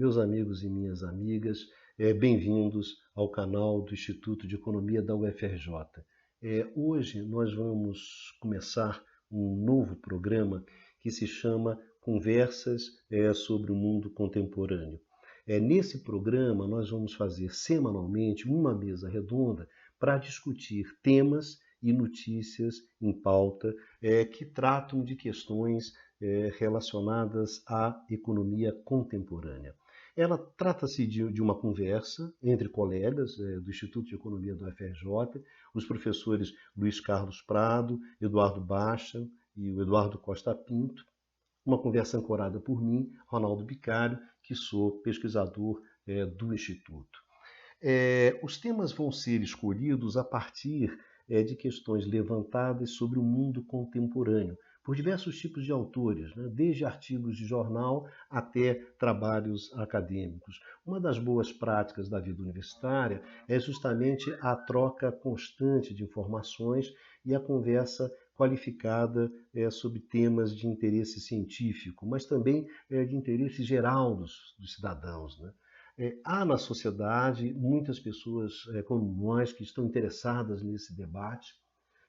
meus amigos e minhas amigas, bem-vindos ao canal do Instituto de Economia da UFRJ. Hoje nós vamos começar um novo programa que se chama Conversas sobre o Mundo Contemporâneo. Nesse programa nós vamos fazer semanalmente uma mesa redonda para discutir temas e notícias em pauta que tratam de questões relacionadas à economia contemporânea. Ela trata-se de uma conversa entre colegas do Instituto de Economia da UFRJ, os professores Luiz Carlos Prado, Eduardo Baixa e o Eduardo Costa Pinto, uma conversa ancorada por mim, Ronaldo Bicário, que sou pesquisador do Instituto. Os temas vão ser escolhidos a partir de questões levantadas sobre o mundo contemporâneo, por diversos tipos de autores, né? Desde artigos de jornal até trabalhos acadêmicos. Uma das boas práticas da vida universitária é justamente a troca constante de informações e a conversa qualificada sobre temas de interesse científico, mas também de interesse geral dos cidadãos, né? Há na sociedade muitas pessoas como nós que estão interessadas nesse debate,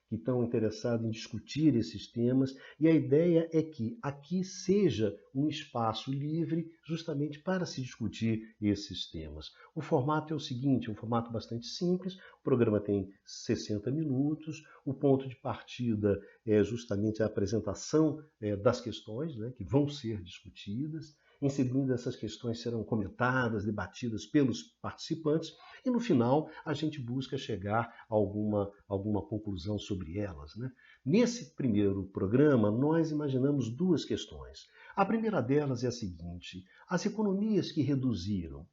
que estão interessados em discutir esses temas, e a ideia é que aqui seja um espaço livre justamente para se discutir esses temas. O formato é o seguinte, um formato bastante simples, o programa tem 60 minutos, o ponto de partida é justamente a apresentação das questões, né, que vão ser discutidas. Em seguida, essas questões serão comentadas, debatidas pelos participantes e, no final, a gente busca chegar a alguma conclusão sobre elas, né? Nesse primeiro programa, nós imaginamos duas questões. A primeira delas é a seguinte: as economias que reduziram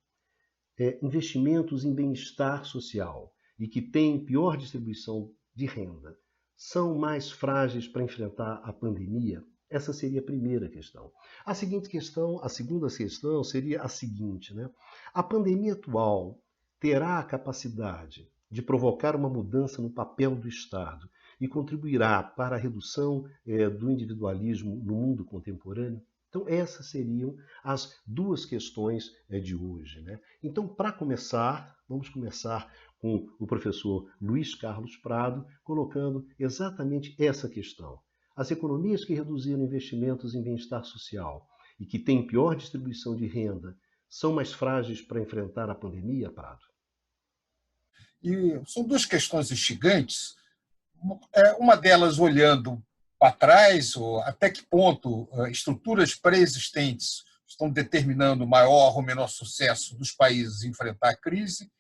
investimentos em bem-estar social e que têm pior distribuição de renda são mais frágeis para enfrentar a pandemia? Essa seria a primeira questão. A segunda questão seria a seguinte, né? A pandemia atual terá a capacidade de provocar uma mudança no papel do Estado e contribuirá para a redução do individualismo no mundo contemporâneo? Então, essas seriam as duas questões de hoje, né? Então, para começar, vamos começar com o professor Luiz Carlos Prado, colocando exatamente essa questão. As economias que reduziram investimentos em bem-estar social e que têm pior distribuição de renda são mais frágeis para enfrentar a pandemia, Prado? E são duas questões instigantes. Uma delas olhando para trás, até que ponto estruturas pré-existentes estão determinando o maior ou menor sucesso dos países em enfrentar a crise,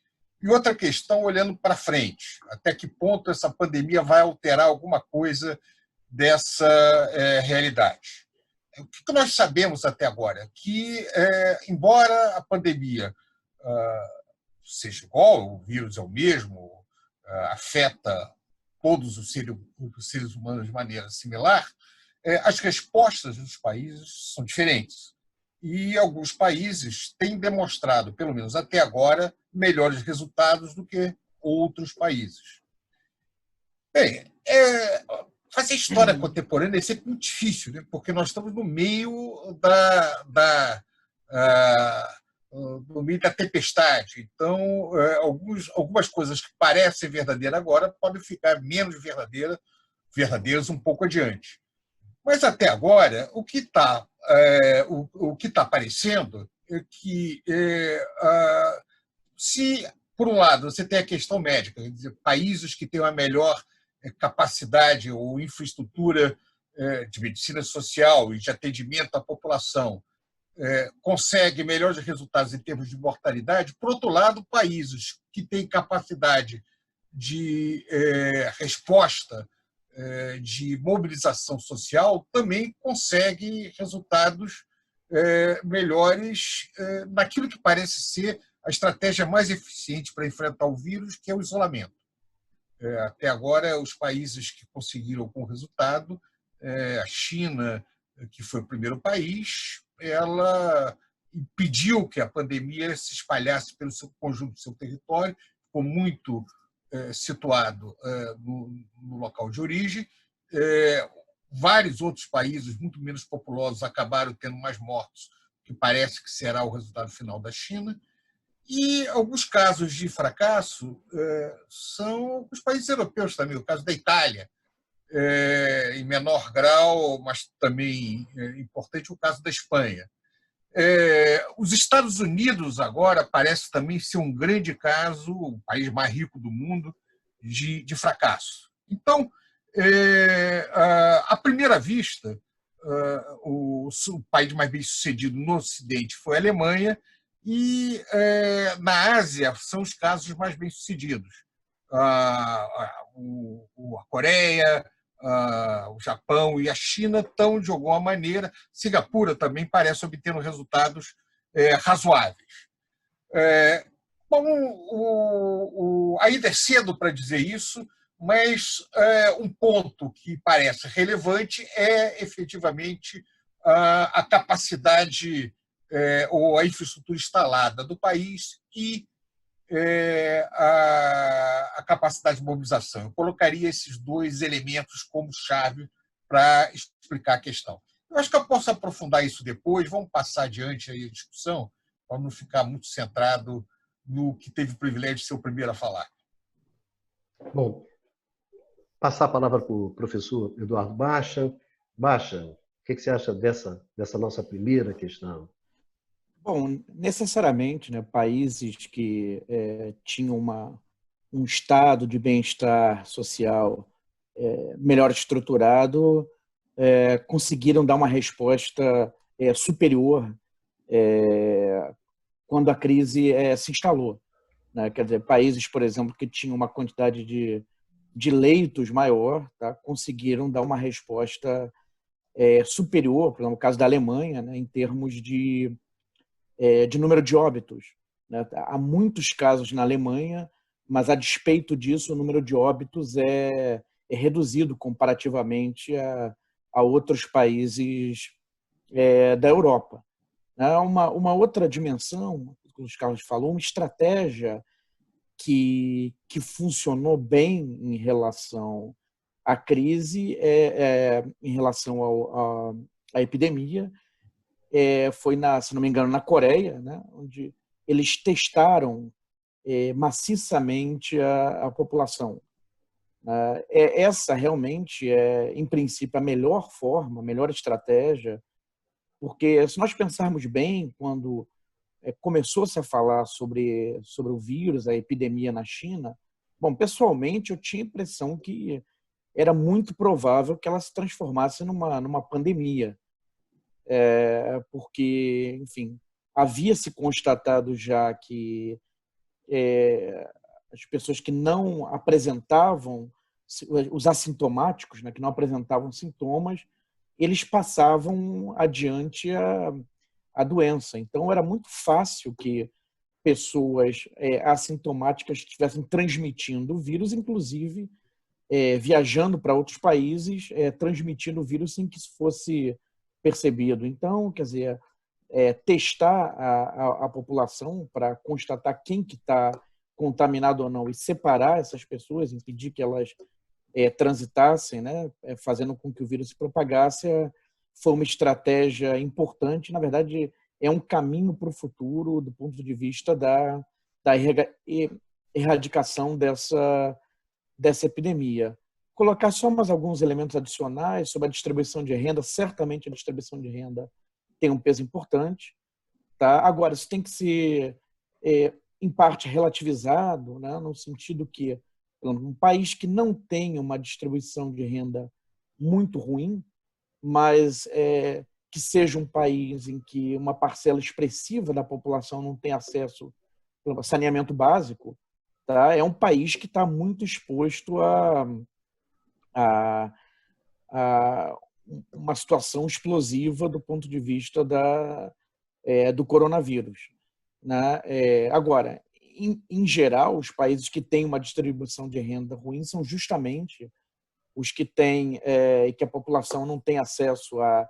e outra questão olhando para frente, até que ponto essa pandemia vai alterar alguma coisa dessa realidade. O que nós sabemos até agora? Que, embora a pandemia seja igual, o vírus é o mesmo, afeta todos os seres humanos de maneira similar, as respostas dos países são diferentes. E alguns países têm demonstrado, pelo menos até agora, melhores resultados do que outros países. Bem, fazer história contemporânea é sempre muito difícil, né? Porque nós estamos no meio no meio da tempestade. Então, algumas coisas que parecem verdadeiras agora podem ficar menos verdadeiras um pouco adiante. Mas, até agora, o que está aparecendo é que, se, por um lado, você tem a questão médica, quer dizer, países que têm uma melhor capacidade ou infraestrutura de medicina social e de atendimento à população, consegue melhores resultados em termos de mortalidade. Por outro lado, países que têm capacidade de resposta, de mobilização social, também conseguem resultados melhores naquilo que parece ser a estratégia mais eficiente para enfrentar o vírus, que é o isolamento. Até agora, os países que conseguiram algum resultado, a China, que foi o primeiro país, ela impediu que a pandemia se espalhasse pelo seu conjunto do seu território, ficou muito situado no local de origem. Vários outros países muito menos populosos acabaram tendo mais mortos que que parece que será o resultado final da China. E alguns casos de fracasso são os países europeus também, o caso da Itália, em menor grau, mas também importante o caso da Espanha. Os Estados Unidos agora parece também ser um grande caso, o país mais rico do mundo, de fracasso. Então, à primeira vista, o país mais bem-sucedido no Ocidente foi a Alemanha e na Ásia são os casos mais bem-sucedidos. A Coreia, o Japão e a China estão, de alguma maneira, Singapura também parece obtendo resultados razoáveis. Bom, ainda é cedo para dizer isso, mas um ponto que parece relevante é, efetivamente, a capacidade ou a infraestrutura instalada do país e a capacidade de mobilização. Eu colocaria esses dois elementos como chave para explicar a questão. Eu acho que eu posso aprofundar isso depois, vamos passar adiante aí a discussão, para não ficar muito centrado no que teve o privilégio de ser o primeiro a falar. Bom, passar a palavra para o professor Eduardo Bacha. Bacha, o que você acha dessa nossa primeira questão? Bom, necessariamente, né, países que tinham um estado de bem-estar social melhor estruturado conseguiram dar uma resposta superior quando a crise se instalou, né? Quer dizer, países, por exemplo, que tinham uma quantidade de leitos maior, tá, conseguiram dar uma resposta superior, por exemplo, no caso da Alemanha, né, em termos de número de óbitos, né? Há muitos casos na Alemanha, mas a despeito disso, o número de óbitos é reduzido comparativamente a outros países da Europa. Uma outra dimensão, que o Carlos falou, uma estratégia que funcionou bem em relação à crise, em relação à epidemia, foi, se não me engano, na Coreia, né, onde eles testaram maciçamente a população. Essa realmente é, em princípio, a melhor forma, a melhor estratégia, porque se nós pensarmos bem, quando começou-se a falar sobre o vírus, a epidemia na China, bom, pessoalmente eu tinha a impressão que era muito provável que ela se transformasse numa pandemia. Porque, enfim, havia se constatado já que as pessoas que não apresentavam, os assintomáticos, né, que não apresentavam sintomas, eles passavam adiante a doença. Então, era muito fácil que pessoas assintomáticas estivessem transmitindo o vírus, inclusive viajando para outros países, transmitindo o vírus sem que isso fosse percebido. Então, quer dizer, testar a população para constatar quem que está contaminado ou não e separar essas pessoas, impedir que elas transitassem, né, fazendo com que o vírus se propagasse, foi uma estratégia importante. Na verdade, é um caminho para o futuro do ponto de vista da erradicação dessa epidemia. Colocar só mais alguns elementos adicionais sobre a distribuição de renda. Certamente a distribuição de renda tem um peso importante. Tá? Agora, isso tem que ser, em parte, relativizado, né? No sentido que um país que não tem uma distribuição de renda muito ruim, mas que seja um país em que uma parcela expressiva da população não tem acesso a saneamento básico, tá? É um país que está muito exposto a uma situação explosiva do ponto de vista do coronavírus, né? Agora, em geral, os países que têm uma distribuição de renda ruim são justamente os que têm que a população não tem acesso a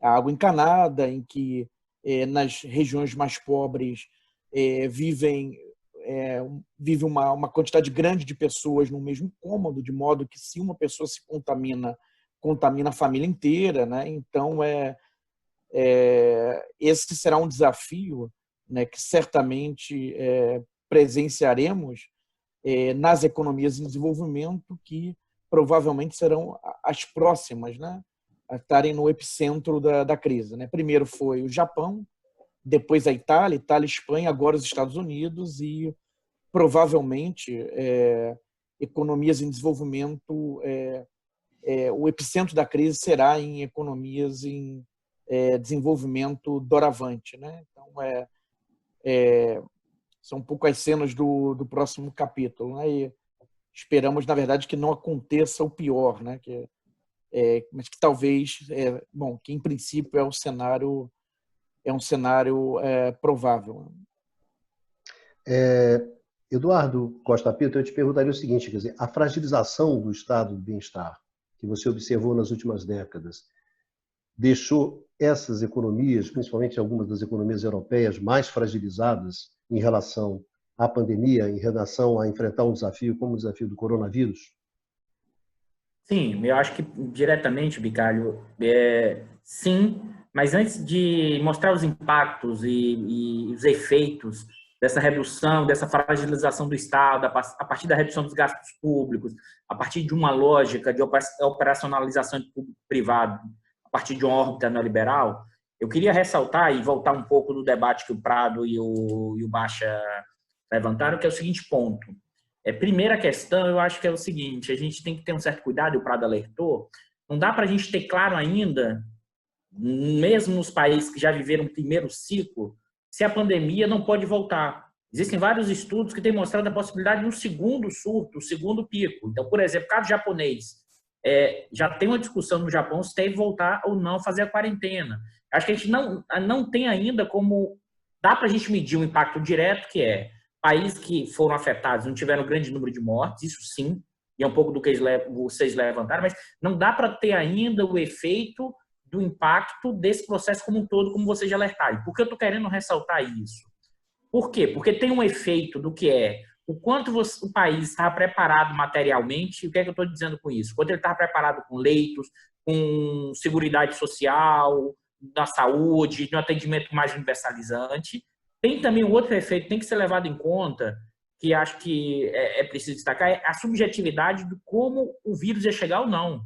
água encanada, em que nas regiões mais pobres vive uma quantidade grande de pessoas no mesmo cômodo, de modo que se uma pessoa se contamina a família inteira, né? Então esse será um desafio, né, que certamente presenciaremos nas economias em desenvolvimento, que provavelmente serão as próximas, né, a estarem no epicentro da crise, né? Primeiro foi o Japão, depois a Itália, Espanha, agora os Estados Unidos e provavelmente economias em desenvolvimento, o epicentro da crise será em economias em desenvolvimento doravante, né? Então, são um pouco as cenas do próximo capítulo, né? E esperamos, na verdade, que não aconteça o pior, né? Mas que talvez, que em princípio é um cenário provável. Eduardo Costa Pinto, eu te perguntaria o seguinte, quer dizer, a fragilização do estado do bem-estar que você observou nas últimas décadas deixou essas economias, principalmente algumas das economias europeias, mais fragilizadas em relação à pandemia, em relação a enfrentar um desafio como o desafio do coronavírus? Sim, eu acho que diretamente, Bicalho, sim, mas antes de mostrar os impactos e os efeitos dessa redução, dessa fragilização do Estado, a partir da redução dos gastos públicos, a partir de uma lógica de operacionalização de público-privado, a partir de uma órbita neoliberal, eu queria ressaltar e voltar um pouco do debate que o Prado e o Baixa levantaram, que é o seguinte ponto. Primeira questão, eu acho que é o seguinte, a gente tem que ter um certo cuidado, e o Prado alertou, não dá para a gente ter claro ainda, mesmo nos países que já viveram o primeiro ciclo, se a pandemia não pode voltar. Existem vários estudos que têm mostrado a possibilidade de um segundo surto, um segundo pico. Então, por exemplo, o caso japonês, já tem uma discussão no Japão se deve voltar ou não fazer a quarentena. Acho que a gente não tem ainda como... Dá para a gente medir um impacto direto, que países que foram afetados não tiveram um grande número de mortes, isso sim, e é um pouco do que vocês levantaram, mas não dá para ter ainda o efeito do impacto desse processo como um todo, como vocês já alertaram. Por que eu estou querendo ressaltar isso? Por quê? Porque tem um efeito do que o quanto o país está preparado materialmente, e o que é que eu estou dizendo com isso? Quanto ele está preparado com leitos, com seguridade social, da saúde, de um atendimento mais universalizante. Tem também um outro efeito que tem que ser levado em conta, que acho que é preciso destacar, é a subjetividade de como o vírus ia chegar ou não.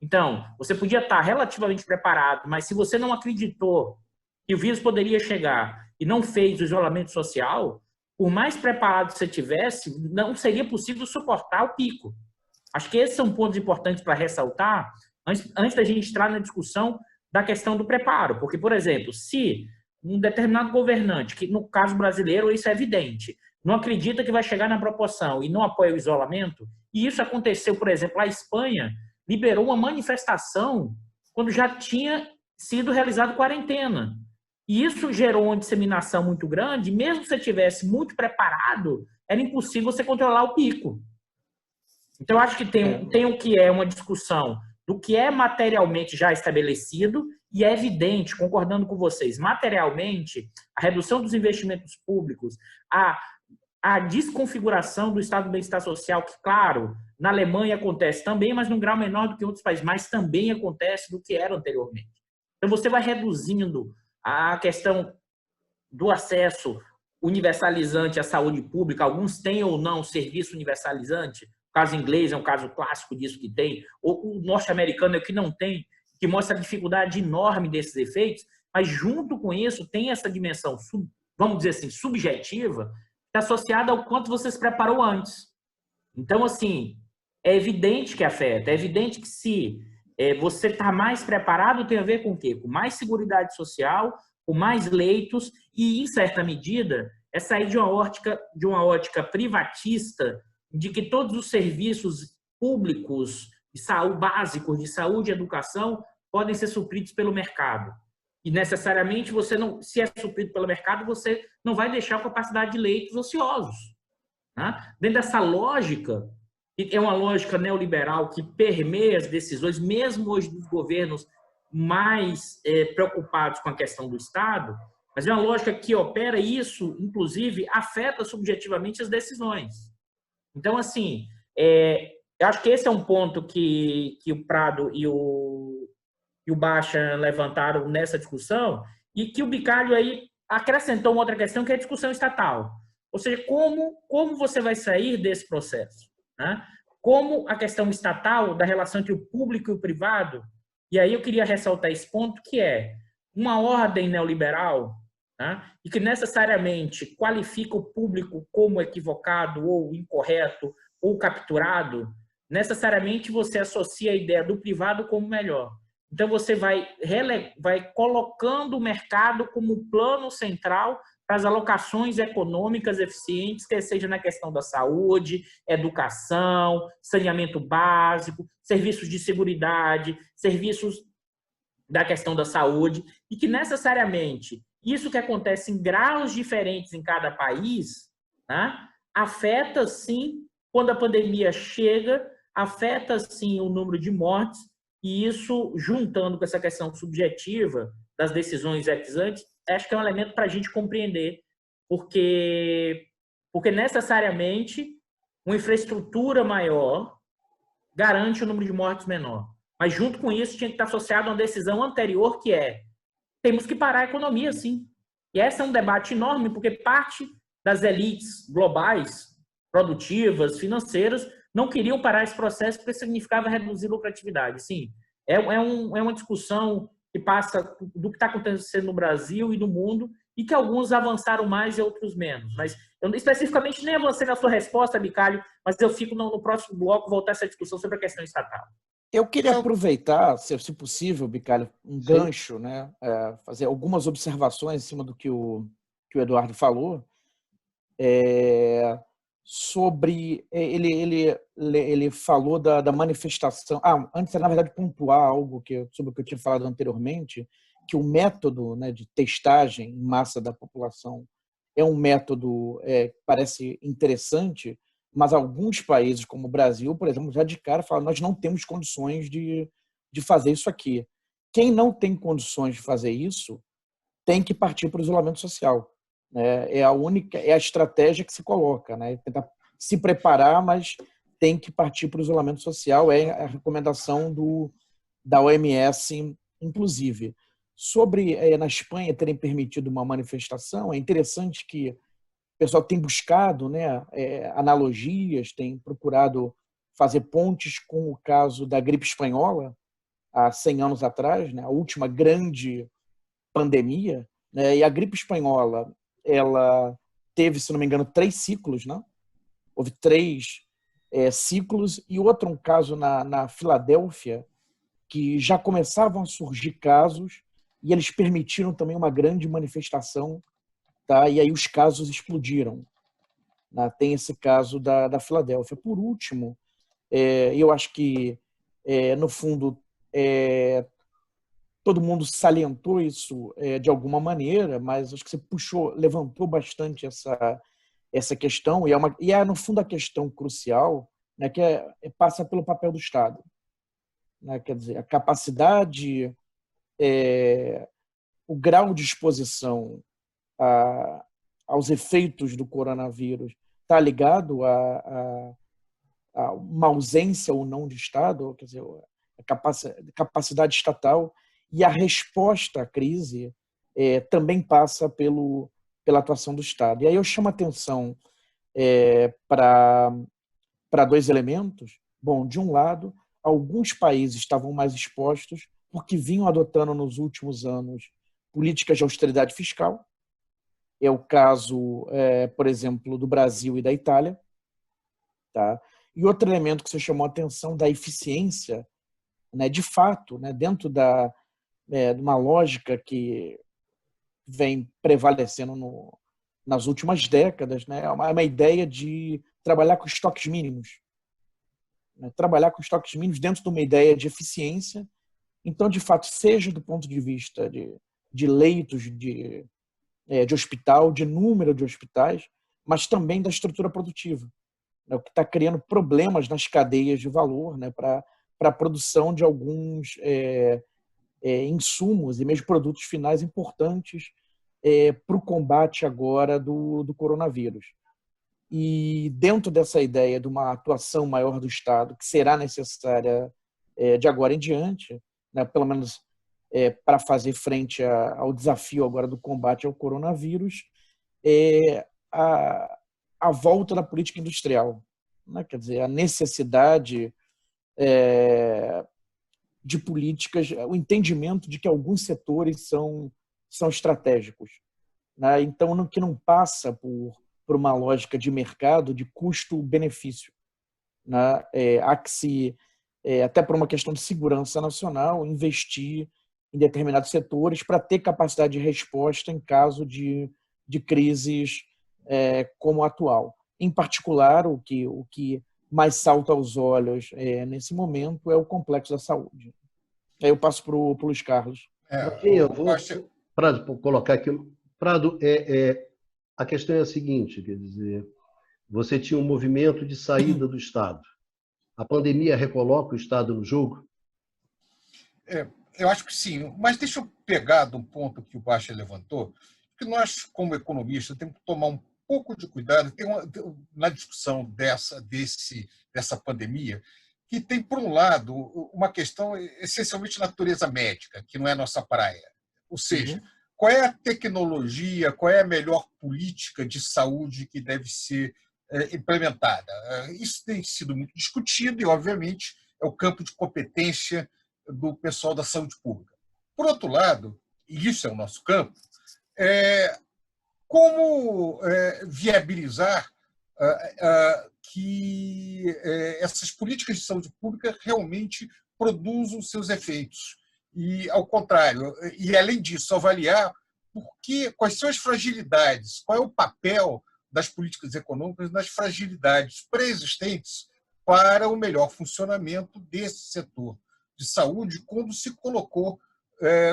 Então, você podia estar relativamente preparado, mas se você não acreditou que o vírus poderia chegar e não fez o isolamento social, por mais preparado que você tivesse, não seria possível suportar o pico. Acho que esses são pontos importantes para ressaltar antes da gente entrar na discussão da questão do preparo. Porque, por exemplo, se um determinado governante, que no caso brasileiro isso é evidente, não acredita que vai chegar na proporção e não apoia o isolamento, e isso aconteceu, por exemplo, a Espanha liberou uma manifestação quando já tinha sido realizada quarentena. E isso gerou uma disseminação muito grande, mesmo se você estivesse muito preparado, era impossível você controlar o pico. Então, acho que tem o que é uma discussão do que é materialmente já estabelecido, e é evidente, concordando com vocês, materialmente, a redução dos investimentos públicos, a desconfiguração do estado do bem-estar social, que, claro, na Alemanha acontece também, mas num grau menor do que em outros países, mas também acontece do que era anteriormente. Então, você vai reduzindo a questão do acesso universalizante à saúde pública, alguns têm ou não serviço universalizante, o caso inglês é um caso clássico disso que tem, ou o norte-americano é o que não tem, que mostra a dificuldade enorme desses efeitos, mas junto com isso tem essa dimensão, vamos dizer assim, subjetiva, que é associada ao quanto você se preparou antes. Então, assim, é evidente que afeta, é evidente que se você está mais preparado, tem a ver com o quê? Com mais seguridade social, com mais leitos e, em certa medida, é sair de uma ótica privatista de que todos os serviços públicos de saúde, básicos de saúde e educação podem ser supridos pelo mercado. E, necessariamente, você não, se é suprido pelo mercado, você não vai deixar a capacidade de leitos ociosos. Né? Dentro dessa lógica, que é uma lógica neoliberal que permeia as decisões, mesmo hoje dos governos mais preocupados com a questão do Estado, mas é uma lógica que opera e isso, inclusive, afeta subjetivamente as decisões. Então, assim, eu acho que esse é um ponto que o Prado e o e o Baixa levantaram nessa discussão, e que o Bicalho aí acrescentou uma outra questão, que é a discussão estatal. Ou seja, como você vai sair desse processo? Né? Como a questão estatal, da relação entre o público e o privado, e aí eu queria ressaltar esse ponto, que é uma ordem neoliberal, né? E que necessariamente qualifica o público como equivocado ou incorreto ou capturado, necessariamente você associa a ideia do privado como melhor. Então, você vai colocando o mercado como plano central para as alocações econômicas eficientes, quer seja na questão da saúde, educação, saneamento básico, serviços de seguridade, serviços da questão da saúde, e que necessariamente isso que acontece em graus diferentes em cada país, né, afeta, sim, quando a pandemia chega, afeta, sim, o número de mortes, e isso, juntando com essa questão subjetiva das decisões ex ante, acho que é um elemento para a gente compreender, porque necessariamente uma infraestrutura maior garante o número de mortes menor. Mas, junto com isso, tinha que estar associado a uma decisão anterior, que é: temos que parar a economia, sim. E esse é um debate enorme, porque parte das elites globais, produtivas, financeiras, não queriam parar esse processo porque significava reduzir a lucratividade. Sim, é uma discussão que passa do que está acontecendo no Brasil e no mundo, e que alguns avançaram mais e outros menos. Mas eu especificamente nem avancei na sua resposta, Bicalho, mas eu fico no próximo bloco voltar a essa discussão sobre a questão estatal. Eu queria aproveitar, se possível, Bicalho, um Sim. gancho, né, fazer algumas observações em cima do que o Eduardo falou, sobre ele falou da manifestação. Antes, na verdade, pontuar algo sobre o que eu tinha falado anteriormente, que o método, né, de testagem em massa da população é um método que parece interessante, mas alguns países, como o Brasil, por exemplo, já de cara falam: nós não temos condições de fazer isso aqui. Quem não tem condições de fazer isso tem que partir para o isolamento social. É a estratégia que se coloca, né? Tentar se preparar, mas tem que partir para o isolamento social, é a recomendação da OMS, inclusive. Sobre na Espanha terem permitido uma manifestação, é interessante que o pessoal tem buscado, né, analogias, tem procurado fazer pontes com o caso da gripe espanhola, há 100 anos atrás, né, a última grande pandemia, né, e a gripe espanhola, ela teve, se não me engano, 3 ciclos, né? Houve 3 ciclos, e um caso na Filadélfia, que já começavam a surgir casos, e eles permitiram também uma grande manifestação, tá? E aí os casos explodiram. Né? Tem esse caso da Filadélfia. Por último, eu acho que, no fundo, todo mundo salientou isso de alguma maneira, mas acho que você levantou bastante essa questão, e é, no fundo, a questão crucial, né, que passa pelo papel do Estado. Né? Quer dizer, a capacidade, o grau de exposição aos efeitos do coronavírus está ligado a uma ausência ou não de Estado, quer dizer, a capacidade estatal, e a resposta à crise também passa pela atuação do Estado. E aí eu chamo a atenção para 2 elementos. Bom, de um lado, alguns países estavam mais expostos porque vinham adotando nos últimos anos políticas de austeridade fiscal. É o caso, por exemplo, do Brasil e da Itália. Tá? E outro elemento que você chamou a atenção, da eficiência, né, de fato, né, dentro de uma lógica que vem prevalecendo nas últimas décadas, né, é uma ideia de trabalhar com estoques mínimos. Né, trabalhar com estoques mínimos dentro de uma ideia de eficiência. Então, de fato, seja do ponto de vista de leitos de hospital, de número de hospitais, mas também da estrutura produtiva, né, o que está criando problemas nas cadeias de valor, né, para a produção de alguns insumos e mesmo produtos finais importantes para o combate agora do coronavírus. E dentro dessa ideia de uma atuação maior do Estado, que será necessária de agora em diante, né, pelo menos para fazer frente ao desafio agora do combate ao coronavírus é a volta da política industrial, né? Quer dizer, a necessidade de políticas, o entendimento de que alguns setores são estratégicos, né? Então, que não passa por uma lógica de mercado de custo-benefício, né? Há que se, até por uma questão de segurança nacional, investir em determinados setores para ter capacidade de resposta em caso de crises como a atual. Em particular, o que mais salta aos olhos nesse momento é o complexo da saúde. Aí eu passo para o Luiz Carlos. Eu vou, Prado, colocar aqui. Prado, a questão é a seguinte, quer dizer, você tinha um movimento de saída do Estado. A pandemia recoloca o Estado no jogo? Eu acho que sim, mas deixa eu pegar de um ponto que o Baixa levantou, que nós, como economistas, temos que tomar um pouco de cuidado na discussão dessa pandemia, que tem, por um lado, uma questão essencialmente de natureza médica, que não é a nossa praia. Ou seja, qual é a tecnologia, qual é a melhor política de saúde que deve ser implementada? Isso tem sido muito discutido e, obviamente, é o campo de competência do pessoal da saúde pública. Por outro lado, e isso é o nosso campo, como viabilizar que essas políticas de saúde pública realmente produzam seus efeitos. E, ao contrário, e além disso, avaliar quais são as fragilidades, qual é o papel das políticas econômicas nas fragilidades pré-existentes para o melhor funcionamento desse setor de saúde quando se colocou,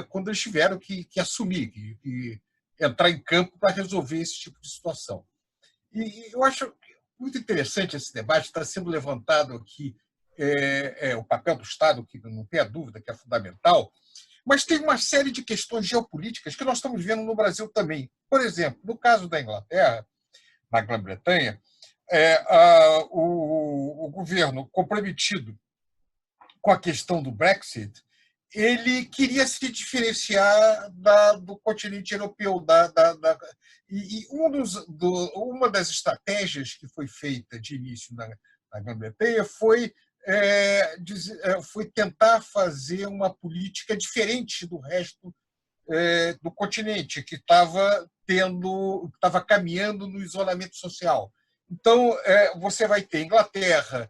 quando eles tiveram que assumir, que entrar em campo para resolver esse tipo de situação. E eu acho muito interessante esse debate, está sendo levantado aqui o papel do Estado, que não tem a dúvida que é fundamental, mas tem uma série de questões geopolíticas que nós estamos vendo no Brasil também. Por exemplo, no caso da Inglaterra, na Grã-Bretanha, o governo comprometido com a questão do Brexit, ele queria se diferenciar do continente europeu. Uma das estratégias que foi feita de início na Grã-Bretanha foi tentar fazer uma política diferente do resto do continente, que estava caminhando no isolamento social. Então, você vai ter Inglaterra,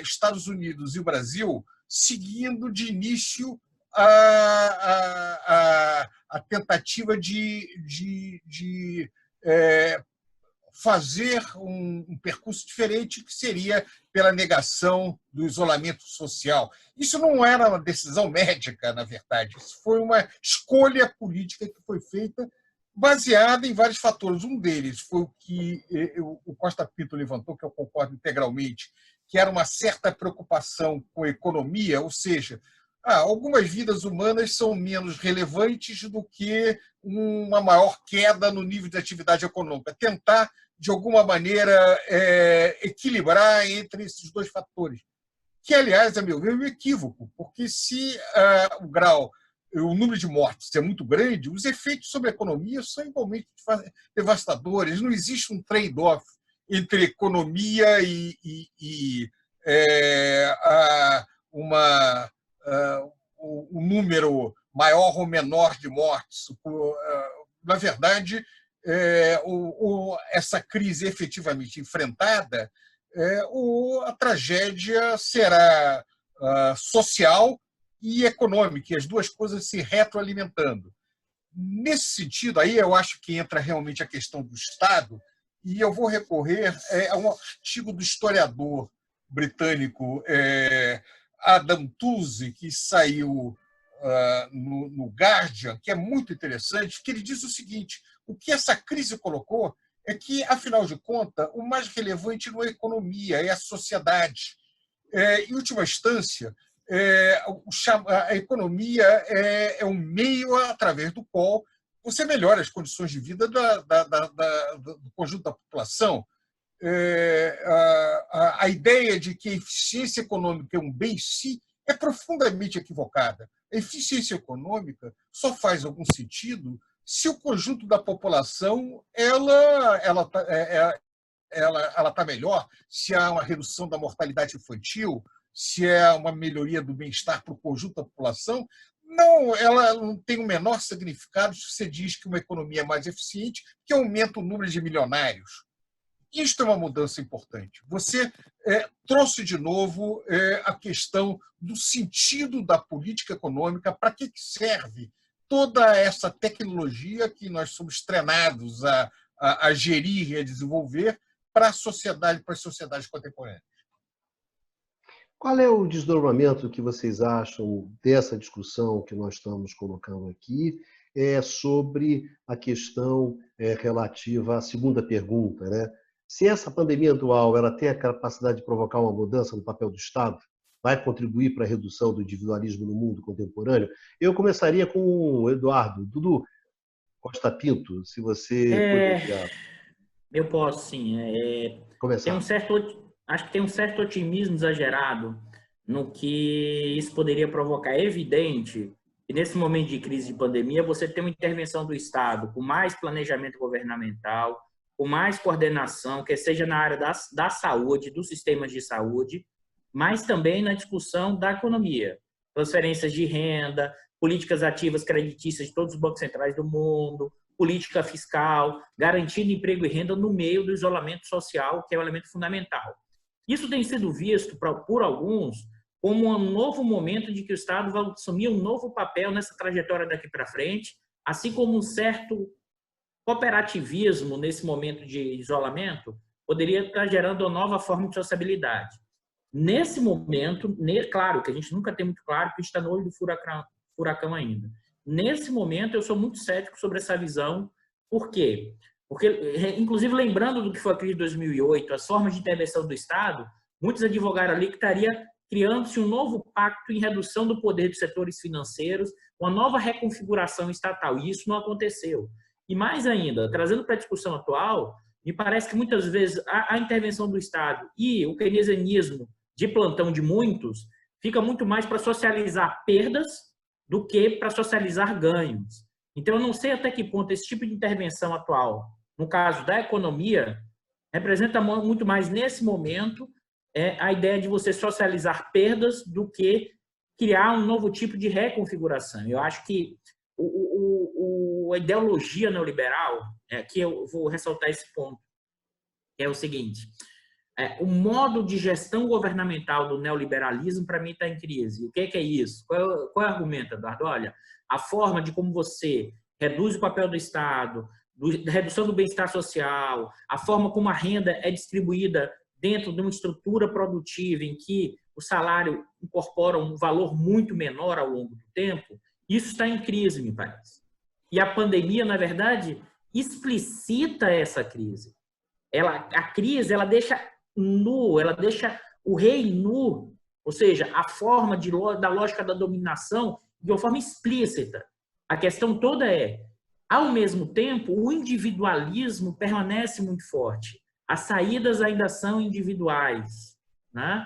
Estados Unidos e o Brasil seguindo de início a tentativa de fazer um percurso diferente, que seria pela negação do isolamento social. Isso não era uma decisão médica, na verdade, isso foi uma escolha política que foi feita baseada em vários fatores. Um deles foi o que o Costa Pinto levantou, que eu concordo integralmente, que era uma certa preocupação com a economia, ou seja, algumas vidas humanas são menos relevantes do que uma maior queda no nível de atividade econômica. Tentar, de alguma maneira, equilibrar entre esses dois fatores, que, aliás, a meu ver, é um equívoco, porque se o número de mortes é muito grande, os efeitos sobre a economia são igualmente devastadores. Não existe um trade-off entre economia e um número maior ou menor de mortes. Na verdade, essa crise efetivamente enfrentada, a tragédia será social e econômica, e as duas coisas se retroalimentando. Nesse sentido, aí eu acho que entra realmente a questão do Estado, e eu vou recorrer a um artigo do historiador britânico Adam Tooze, que saiu no Guardian, que é muito interessante, que ele diz o seguinte: o que essa crise colocou é que, afinal de contas, o mais relevante não é a economia, é a sociedade. Em última instância, a economia é um meio através do qual você melhora as condições de vida do conjunto da população. A ideia de que a eficiência econômica é um bem em si é profundamente equivocada. A eficiência econômica só faz algum sentido se o conjunto da população ela está melhor, se há uma redução da mortalidade infantil, se é uma melhoria do bem-estar para o conjunto da população. Não, ela não tem o menor significado se você diz que uma economia é mais eficiente, que aumenta o número de milionários. Isto é uma mudança importante. Você trouxe de novo a questão do sentido da política econômica, para que serve toda essa tecnologia que nós somos treinados a gerir e a desenvolver para a sociedade, para as sociedades contemporâneas. Qual é o desdobramento que vocês acham dessa discussão que nós estamos colocando aqui sobre a questão relativa à segunda pergunta, né? Se essa pandemia atual ela tem a capacidade de provocar uma mudança no papel do Estado, vai contribuir para a redução do individualismo no mundo contemporâneo? Eu começaria com o Eduardo. Dudu Costa Pinto, se você poderia... Eu posso, sim. Começar. Acho que tem um certo otimismo exagerado no que isso poderia provocar. É evidente que nesse momento de crise de pandemia você tem uma intervenção do Estado com mais planejamento governamental, com mais coordenação, que seja na área da saúde, dos sistemas de saúde, mas também na discussão da economia. Transferências de renda, políticas ativas creditícias de todos os bancos centrais do mundo, política fiscal, garantindo emprego e renda no meio do isolamento social, que é um elemento fundamental. Isso tem sido visto por alguns como um novo momento de que o Estado vai assumir um novo papel nessa trajetória daqui para frente, assim como um certo cooperativismo nesse momento de isolamento poderia estar gerando uma nova forma de sociabilidade. Nesse momento, claro que a gente nunca tem muito claro que a gente está no olho do furacão ainda. Nesse momento, eu sou muito cético sobre essa visão. Por quê? Porque, inclusive, lembrando do que foi a crise de 2008, as formas de intervenção do Estado, muitos advogaram ali que estaria criando-se um novo pacto em redução do poder dos setores financeiros, uma nova reconfiguração estatal, e isso não aconteceu. E mais ainda, trazendo para a discussão atual, me parece que muitas vezes a intervenção do Estado e o keynesianismo de plantão de muitos fica muito mais para socializar perdas do que para socializar ganhos. Então, eu não sei até que ponto esse tipo de intervenção atual, no caso da economia, representa muito mais nesse momento a ideia de você socializar perdas do que criar um novo tipo de reconfiguração. Eu acho que a ideologia neoliberal, aqui eu vou ressaltar esse ponto, que é o seguinte: o modo de gestão governamental do neoliberalismo, para mim, está em crise. O que é isso? Qual é o argumento, Eduardo? Olha, a forma de como você reduz o papel do Estado, redução do bem-estar social, a forma como a renda é distribuída dentro de uma estrutura produtiva em que o salário incorpora um valor muito menor ao longo do tempo, isso está em crise, me parece. E a pandemia, na verdade, explicita essa crise. A crise, ela deixa nu, ela deixa o rei nu, ou seja, a forma da lógica da dominação de uma forma explícita. A questão toda ao mesmo tempo, o individualismo permanece muito forte. As saídas ainda são individuais, né?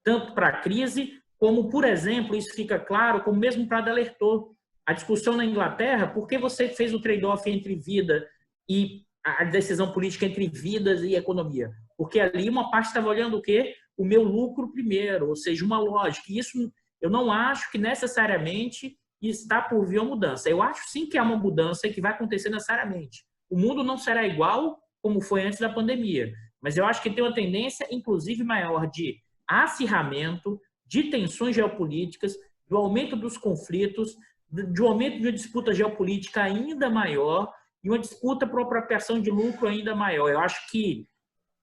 Tanto para a crise, como, por exemplo, isso fica claro, como mesmo Prado alertou, a discussão na Inglaterra, por que você fez o trade-off entre vida e a decisão política entre vidas e economia? Porque ali uma parte estava olhando o quê? O meu lucro primeiro, ou seja, uma lógica. E isso eu não acho que necessariamente está por vir uma mudança. Eu acho sim que há uma mudança que vai acontecer necessariamente. O mundo não será igual como foi antes da pandemia, mas eu acho que tem uma tendência, inclusive, maior de acirramento, de tensões geopolíticas, do aumento dos conflitos, de um aumento de uma disputa geopolítica ainda maior e uma disputa por apropriação de lucro ainda maior. Eu acho que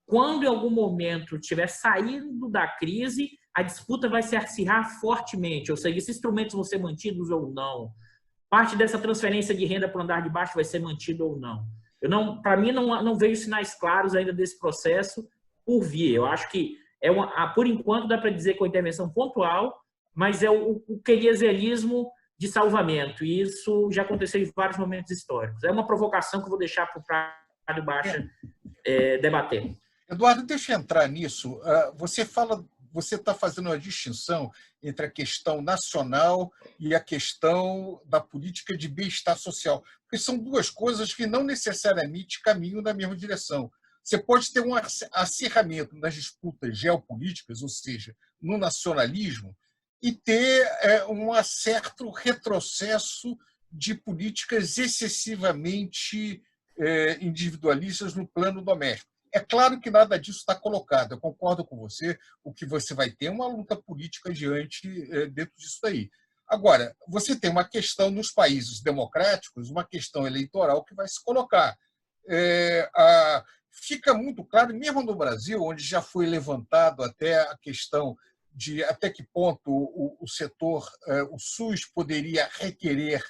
quando em algum momento estiver saindo da crise, a disputa vai se acirrar fortemente, ou seja, esses instrumentos vão ser mantidos ou não. Parte dessa transferência de renda para o andar de baixo vai ser mantida ou não. Para mim, não vejo sinais claros ainda desse processo por vir. Eu acho que, por enquanto, dá para dizer que é uma intervenção pontual, mas é o keynesianismo de salvamento. E isso já aconteceu em vários momentos históricos. É uma provocação que eu vou deixar para o Prado Baixa debater. Eduardo, deixa eu entrar nisso. Você fala você está fazendo uma distinção entre a questão nacional e a questão da política de bem-estar social, porque são duas coisas que não necessariamente caminham na mesma direção. Você pode ter um acirramento nas disputas geopolíticas, ou seja, no nacionalismo, e ter um certo retrocesso de políticas excessivamente individualistas no plano doméstico. É claro que nada disso está colocado, eu concordo com você, o que você vai ter é uma luta política adiante dentro disso daí. Agora, você tem uma questão nos países democráticos, uma questão eleitoral que vai se colocar. Fica muito claro, mesmo no Brasil, onde já foi levantado até a questão de até que ponto o setor, o SUS poderia requerer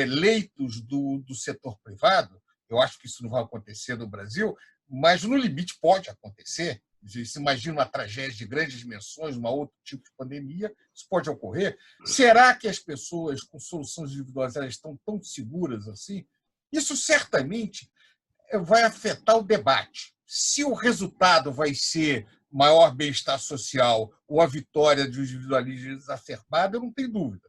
leitos do setor privado. Eu acho que isso não vai acontecer no Brasil, mas no limite pode acontecer. Se imagina uma tragédia de grandes dimensões, um outro tipo de pandemia, isso pode ocorrer. Será que as pessoas com soluções individuais elas estão tão seguras assim? Isso certamente vai afetar o debate. Se o resultado vai ser maior bem-estar social ou a vitória do individualismo exacerbado, eu não tenho dúvida.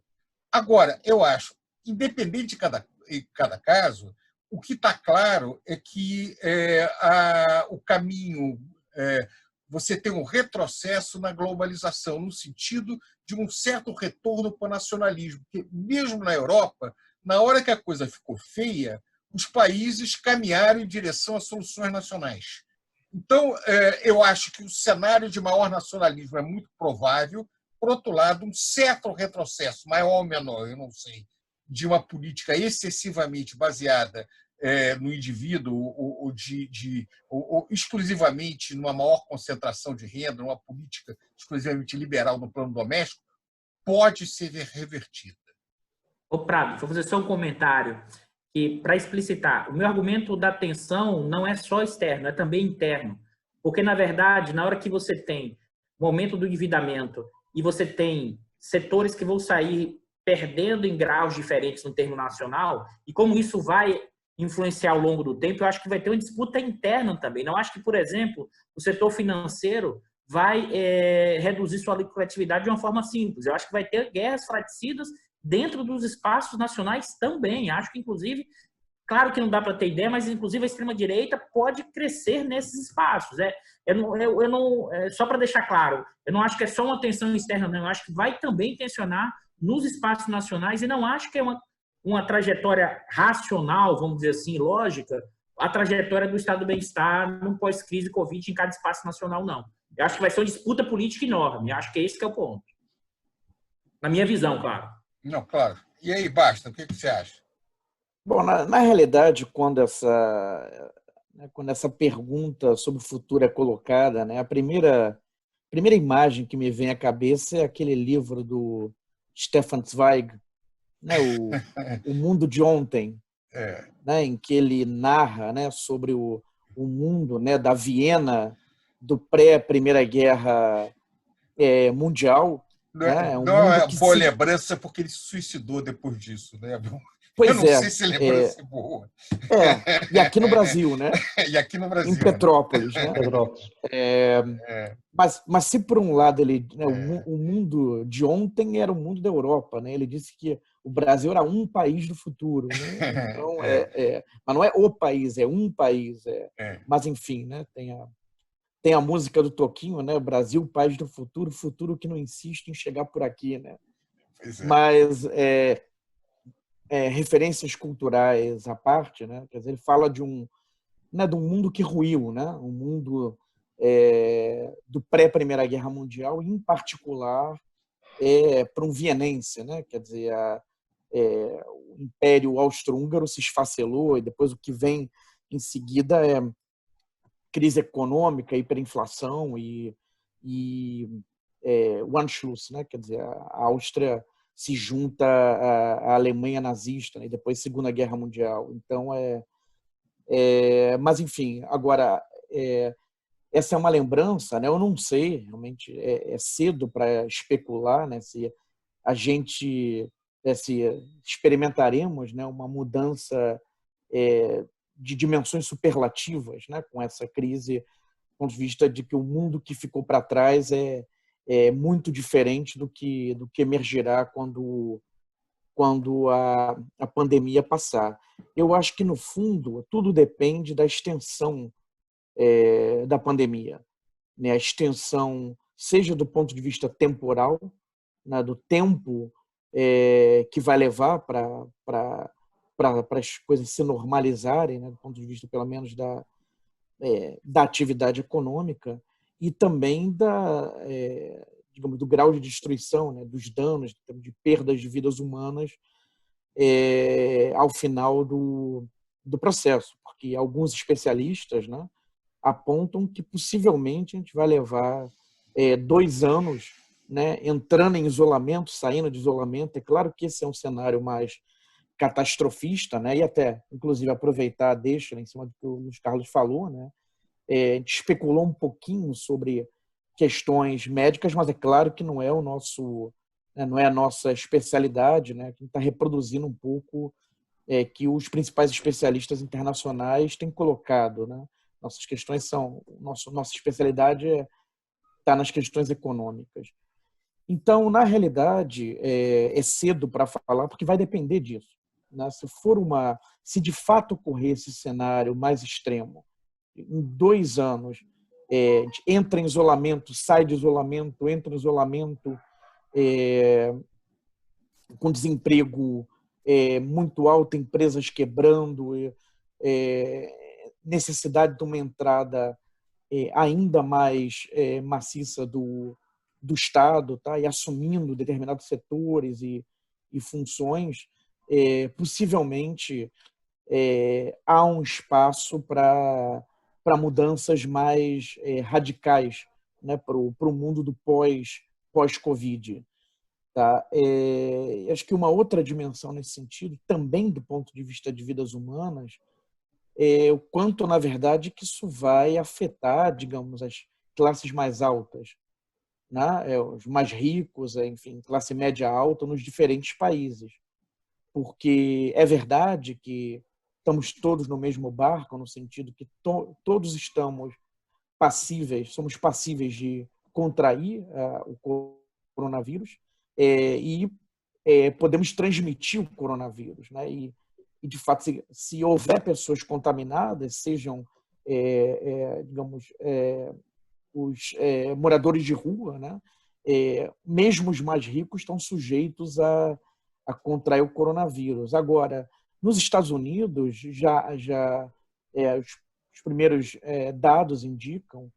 Agora, eu acho, independente de cada caso, o que está claro é que o caminho, você tem um retrocesso na globalização, no sentido de um certo retorno para o nacionalismo, porque mesmo na Europa, na hora que a coisa ficou feia, os países caminharam em direção a soluções nacionais. Então, eu acho que o cenário de maior nacionalismo é muito provável. Por outro lado, um certo retrocesso, maior ou menor, eu não sei, de uma política excessivamente baseada no indivíduo ou exclusivamente numa maior concentração de renda, numa política exclusivamente liberal no plano doméstico, pode ser revertida. Ô, Prado, vou fazer só um comentário que, para explicitar, o meu argumento da tensão não é só externo, é também interno. Porque, na verdade, na hora que você tem o aumento do endividamento e você tem setores que vão sair perdendo em graus diferentes no termo nacional, e como isso vai influenciar ao longo do tempo, eu acho que vai ter uma disputa interna também. Não acho que, por exemplo, o setor financeiro vai reduzir sua lucratividade de uma forma simples. Eu acho que vai ter guerras fratricidas dentro dos espaços nacionais também. Acho que, inclusive, claro que não dá para ter ideia, mas, inclusive, a extrema-direita pode crescer nesses espaços. Só para deixar claro, eu não acho que é só uma tensão externa, não. Eu acho que vai também tensionar nos espaços nacionais e não acho que é uma trajetória racional, vamos dizer assim, lógica, a trajetória do estado do bem-estar no pós-crise Covid em cada espaço nacional, não. Eu acho que vai ser uma disputa política enorme. Eu acho que esse que é o ponto. Na minha visão, claro. Não, claro. E aí, Basta, o que você acha? Bom, na realidade, quando essa pergunta sobre o futuro é colocada, né, a primeira imagem que me vem à cabeça é aquele livro do Stefan Zweig, né, o Mundo de Ontem, né, em que ele narra, né, sobre o mundo, né, da Viena do pré-Primeira Guerra Mundial. Não é boa lembrança porque ele se suicidou depois disso, né? Pois eu não sei se lembrança é boa. E aqui no Brasil, né? E aqui no Brasil. Em Petrópolis, né? Mas se por um lado o mundo de ontem era o mundo da Europa, né? Ele disse que o Brasil era um país do futuro, né? Então mas não é o país, é um país. Mas enfim, né? Tem a música do Toquinho, né? Brasil, país do futuro, futuro que não insiste em chegar por aqui, né? Mas referências culturais à parte, né? Quer dizer, ele fala de um mundo que ruiu, né? Um mundo do pré-Primeira Guerra Mundial, em particular para um vienense, né? Quer dizer, o Império Austro-Húngaro se esfacelou e depois o que vem em seguida é crise econômica, hiperinflação e o Anschluss, né? Quer dizer, a Áustria se junta à Alemanha nazista, né? E depois Segunda Guerra Mundial. Então mas enfim, agora essa é uma lembrança, né? Eu não sei, realmente é cedo para especular, né? Se a gente se experimentaremos, né, uma mudança de dimensões superlativas, né, com essa crise, do ponto de vista de que o mundo que ficou para trás é muito diferente do que emergirá quando a pandemia passar. Eu acho que, no fundo, tudo depende da extensão da pandemia, né? A extensão, seja do ponto de vista temporal, né, do tempo que vai levar para as coisas se normalizarem, né, do ponto de vista, pelo menos, da atividade econômica, e também digamos, do grau de destruição, né, dos danos, de perdas de vidas humanas ao final do processo, porque alguns especialistas, né, apontam que possivelmente a gente vai levar 2 anos, né, entrando em isolamento, saindo de isolamento. É claro que esse é um cenário mais catastrofista, né, e até, inclusive, aproveitar a deixa em cima do que o Luiz Carlos falou, né, a gente especulou um pouquinho sobre questões médicas, mas é claro que não é o nosso, né, não é a nossa especialidade, né, que está reproduzindo um pouco que os principais especialistas internacionais têm colocado, né. Nossas questões são, nossa especialidade está nas questões econômicas. Então, na realidade, é cedo para falar, porque vai depender disso, né? Se de fato ocorrer esse cenário mais extremo, em 2 anos, entra em isolamento, sai de isolamento, entra em isolamento, com desemprego muito alto, empresas quebrando, necessidade de uma entrada ainda mais maciça do Estado, tá? E assumindo determinados setores e funções, possivelmente há um espaço para mudanças mais radicais, né, para o mundo do pós-Covid. Tá? Acho que uma outra dimensão nesse sentido, também do ponto de vista de vidas humanas, o quanto, na verdade, que isso vai afetar, digamos, as classes mais altas, né? Os mais ricos, enfim, classe média alta nos diferentes países. Porque é verdade que estamos todos no mesmo barco, no sentido que todos somos passíveis de contrair o coronavírus e podemos transmitir o coronavírus, né? E de fato, se houver pessoas contaminadas, sejam, digamos, os moradores de rua, né? Mesmo os mais ricos estão sujeitos a contrair o coronavírus. Agora, nos Estados Unidos, os primeiros dados indicam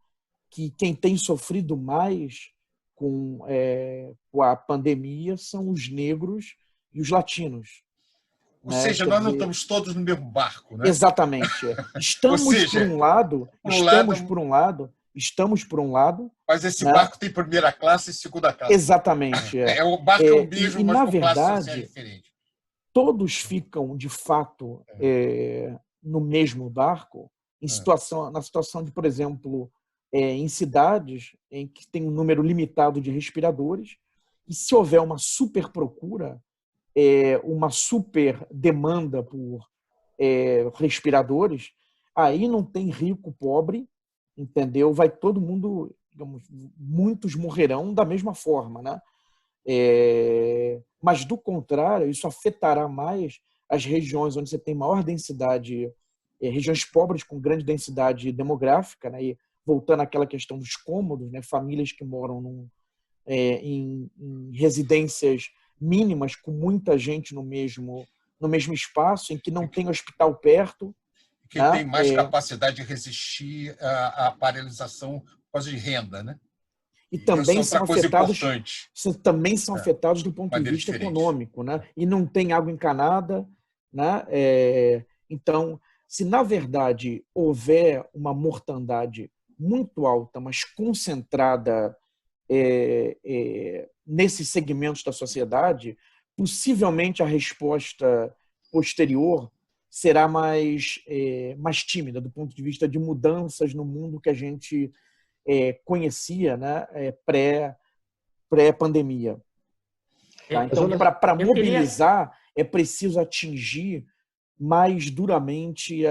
que quem tem sofrido mais com a pandemia são os negros e os latinos. Ou seja, nós não estamos todos no mesmo barco, né? Exatamente. Estamos por um lado. Mas esse barco tem primeira classe e segunda classe. Exatamente. O barco é o mesmo, mas na com verdade, classe social diferente. Todos ficam, de fato, no mesmo barco, na situação de, por exemplo, em cidades em que tem um número limitado de respiradores, e se houver uma super procura, uma super demanda por respiradores, aí não tem rico, pobre, entendeu? Vai todo mundo, digamos, muitos morrerão da mesma forma, né? Mas, do contrário, isso afetará mais as regiões onde você tem maior densidade, regiões pobres com grande densidade demográfica, né? E voltando àquela questão dos cômodos, né? Famílias que moram em residências mínimas, com muita gente no mesmo espaço, em que não tem hospital perto. Quem tem mais capacidade de resistir à paralisação por causa de renda, né? E também são afetados do ponto de vista econômico, né? E não tem água encanada, né? Então, se na verdade houver uma mortandade muito alta, mas concentrada nesses segmentos da sociedade, possivelmente a resposta posterior será mais tímida do ponto de vista de mudanças no mundo que a gente conhecia, né, pré-pandemia. Tá? Então, para mobilizar, é preciso atingir mais duramente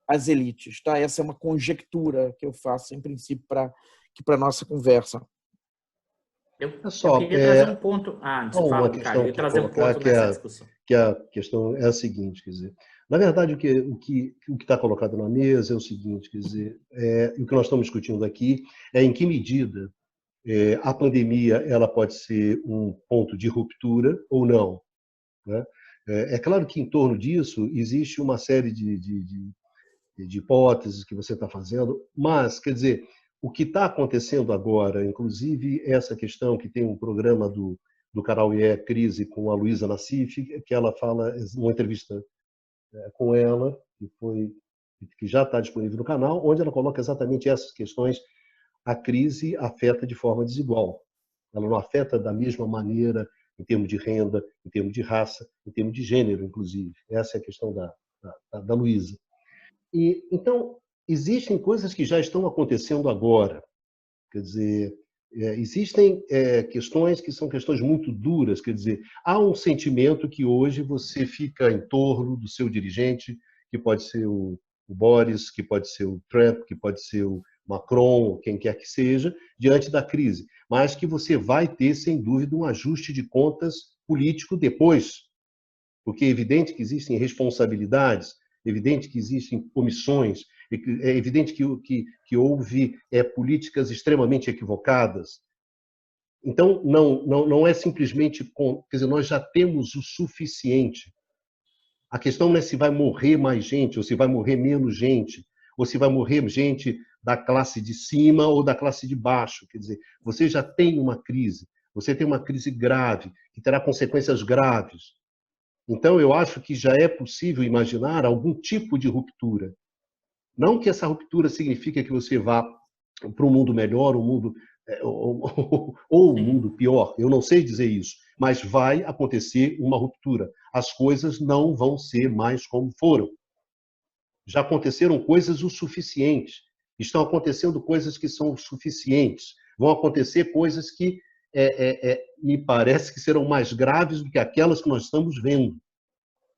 as elites. Tá? Essa é uma conjectura que eu faço, em princípio, para aqui para a nossa conversa. Eu queria trazer um ponto. Uma questão eu ia trazer um ponto que nessa discussão. Que a questão é a seguinte, quer dizer, na verdade o que está colocado na mesa é o seguinte, quer dizer, o que nós estamos discutindo aqui é em que medida a pandemia ela pode ser um ponto de ruptura ou não, né? É claro que em torno disso existe uma série de hipóteses que você está fazendo, mas, quer dizer, o que está acontecendo agora, inclusive essa questão que tem um programa do canal IE Crise com a Luísa Nassif, que ela fala, uma entrevista com ela, que já está disponível no canal, onde ela coloca exatamente essas questões. A crise afeta de forma desigual. Ela não afeta da mesma maneira em termos de renda, em termos de raça, em termos de gênero, inclusive. Essa é a questão da Luísa. E, então, existem coisas que já estão acontecendo agora. Quer dizer, existem questões que são questões muito duras. Quer dizer, há um sentimento que hoje você fica em torno do seu dirigente, que pode ser o Boris, que pode ser o Trump, que pode ser o Macron, quem quer que seja, diante da crise. Mas que você vai ter, sem dúvida, um ajuste de contas político depois. Porque é evidente que existem responsabilidades, é evidente que existem omissões, é evidente que houve políticas extremamente equivocadas. Então, não é simplesmente... Quer dizer, nós já temos o suficiente. A questão não é se vai morrer mais gente, ou se vai morrer menos gente, ou se vai morrer gente da classe de cima ou da classe de baixo. Quer dizer, você já tem uma crise, você tem uma crise grave, que terá consequências graves. Então, eu acho que já é possível imaginar algum tipo de ruptura. Não que essa ruptura signifique que você vá para um mundo melhor, um mundo, ou um mundo pior, eu não sei dizer isso, mas vai acontecer uma ruptura. As coisas não vão ser mais como foram. Já aconteceram coisas o suficiente. Estão acontecendo coisas que são o suficientes. Vão acontecer coisas que me parece que serão mais graves do que aquelas que nós estamos vendo.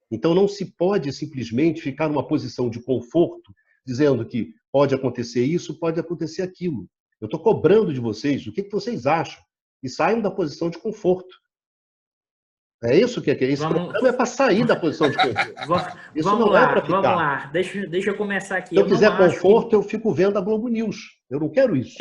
Então, não se pode simplesmente ficar numa posição de conforto, dizendo que pode acontecer isso, pode acontecer aquilo. Eu estou cobrando de vocês o que vocês acham e saiam da posição de conforto. É isso que é. Esse programa é para sair da posição de conforto. Isso não é para ficar. Vamos lá. Deixa eu começar aqui. Se eu quiser conforto, eu fico vendo a Globo News. Eu não quero isso.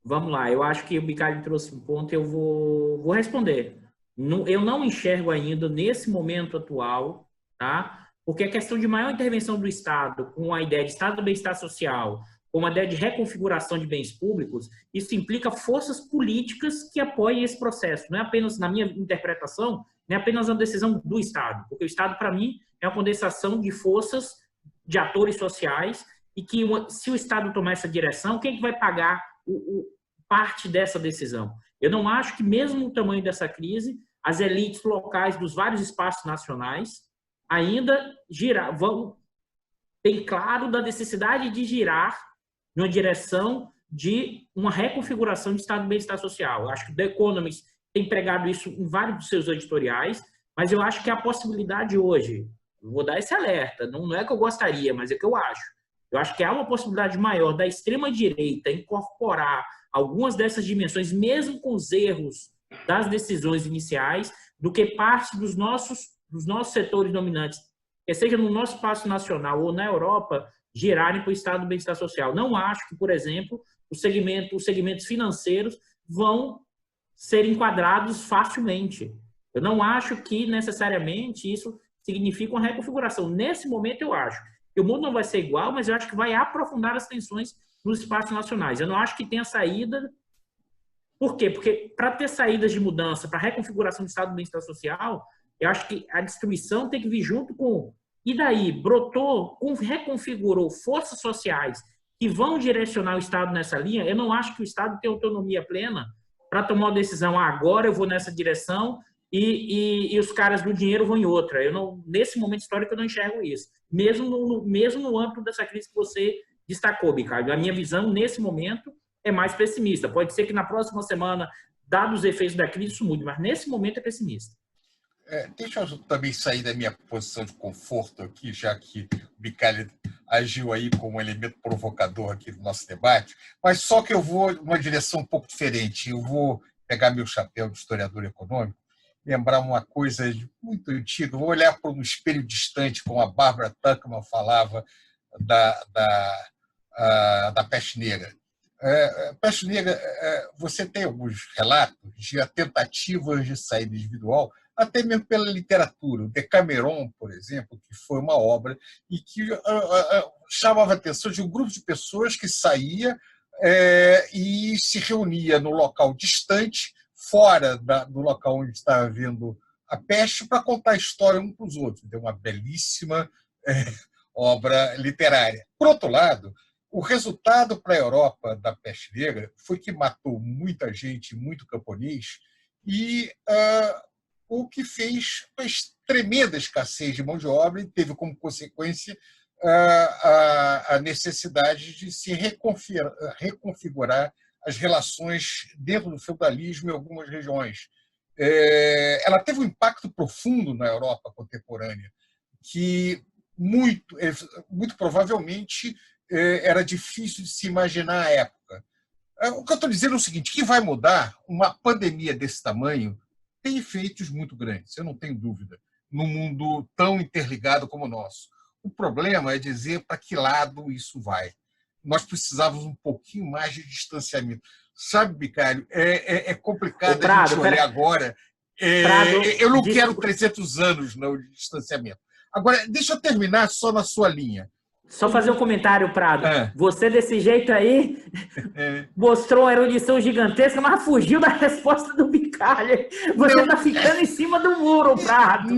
Vamos lá. Eu acho que o Bicalho trouxe um ponto e eu vou responder. Eu não enxergo ainda, nesse momento atual, tá? Porque a questão de maior intervenção do Estado, com a ideia de Estado do bem-estar social, com a ideia de reconfiguração de bens públicos, isso implica forças políticas que apoiem esse processo. Não é apenas, na minha interpretação, não é apenas uma decisão do Estado. Porque o Estado, para mim, é uma condensação de forças, de atores sociais, e que se o Estado tomar essa direção, quem é que vai pagar parte dessa decisão? Eu não acho que, mesmo no tamanho dessa crise, as elites locais dos vários espaços nacionais ainda vão ter claro da necessidade de girar numa direção de uma reconfiguração de Estado do bem-estar social. Eu acho que o The Economist tem pregado isso em vários dos seus editoriais, mas eu acho que a possibilidade hoje, vou dar esse alerta, não é que eu gostaria, mas é que eu acho. Eu acho que há uma possibilidade maior da extrema-direita incorporar algumas dessas dimensões, mesmo com os erros das decisões iniciais, do que parte dos nossos setores dominantes, que seja no nosso espaço nacional ou na Europa, girarem para o Estado do bem-estar social. Não acho que, por exemplo, os segmentos financeiros vão ser enquadrados facilmente. Eu não acho que, necessariamente, isso significa uma reconfiguração. Nesse momento, eu acho que o mundo não vai ser igual, mas eu acho que vai aprofundar as tensões nos espaços nacionais. Eu não acho que tenha saída. Por quê? Porque, para ter saídas de mudança, para reconfiguração do Estado do bem-estar social, eu acho que a destruição tem que vir junto com... E daí? Brotou, reconfigurou forças sociais que vão direcionar o Estado nessa linha. Eu não acho que o Estado tem autonomia plena para tomar uma decisão. Agora eu vou nessa direção e os caras do dinheiro vão em outra. Nesse momento histórico, eu não enxergo isso. Mesmo no âmbito dessa crise que você destacou, Bicalho. A minha visão, nesse momento, é mais pessimista. Pode ser que na próxima semana, dados os efeitos da crise, isso mude, mas nesse momento é pessimista. Deixa eu também sair da minha posição de conforto aqui, já que o Bicalho agiu aí como um elemento provocador aqui do nosso debate, mas só que eu vou numa direção um pouco diferente. Eu vou pegar meu chapéu de historiador econômico, lembrar uma coisa muito antiga, vou olhar para um espelho distante, como a Barbara Tuchman falava da peste negra. Peste negra, você tem alguns relatos de tentativas de saída individual, até mesmo pela literatura. O Decameron, por exemplo, que foi uma obra e que chamava a atenção de um grupo de pessoas que saía e se reunia no local distante, fora do local onde estava havendo a peste, para contar a história um para os outros. Deu uma belíssima obra literária. Por outro lado, o resultado para a Europa da peste negra foi que matou muita gente, muito camponês, e o que fez uma tremenda escassez de mão de obra e teve como consequência a necessidade de se reconfigurar as relações dentro do feudalismo em algumas regiões. Ela teve um impacto profundo na Europa contemporânea, que muito provavelmente era difícil de se imaginar à época. O que eu estou dizendo é o seguinte: que vai mudar uma pandemia desse tamanho tem efeitos muito grandes, eu não tenho dúvida, num mundo tão interligado como o nosso. O problema é dizer para que lado isso vai. Nós precisávamos um pouquinho mais de distanciamento. Sabe, Bicalho, é complicado Prado, a gente olhar agora. Eu não quero 300 anos não, de distanciamento. Agora, deixa eu terminar só na sua linha. Só fazer um comentário, Prado. Você, desse jeito aí, mostrou uma erudição gigantesca, mas fugiu da resposta do Bicalho. Você está ficando em cima do muro, Prado.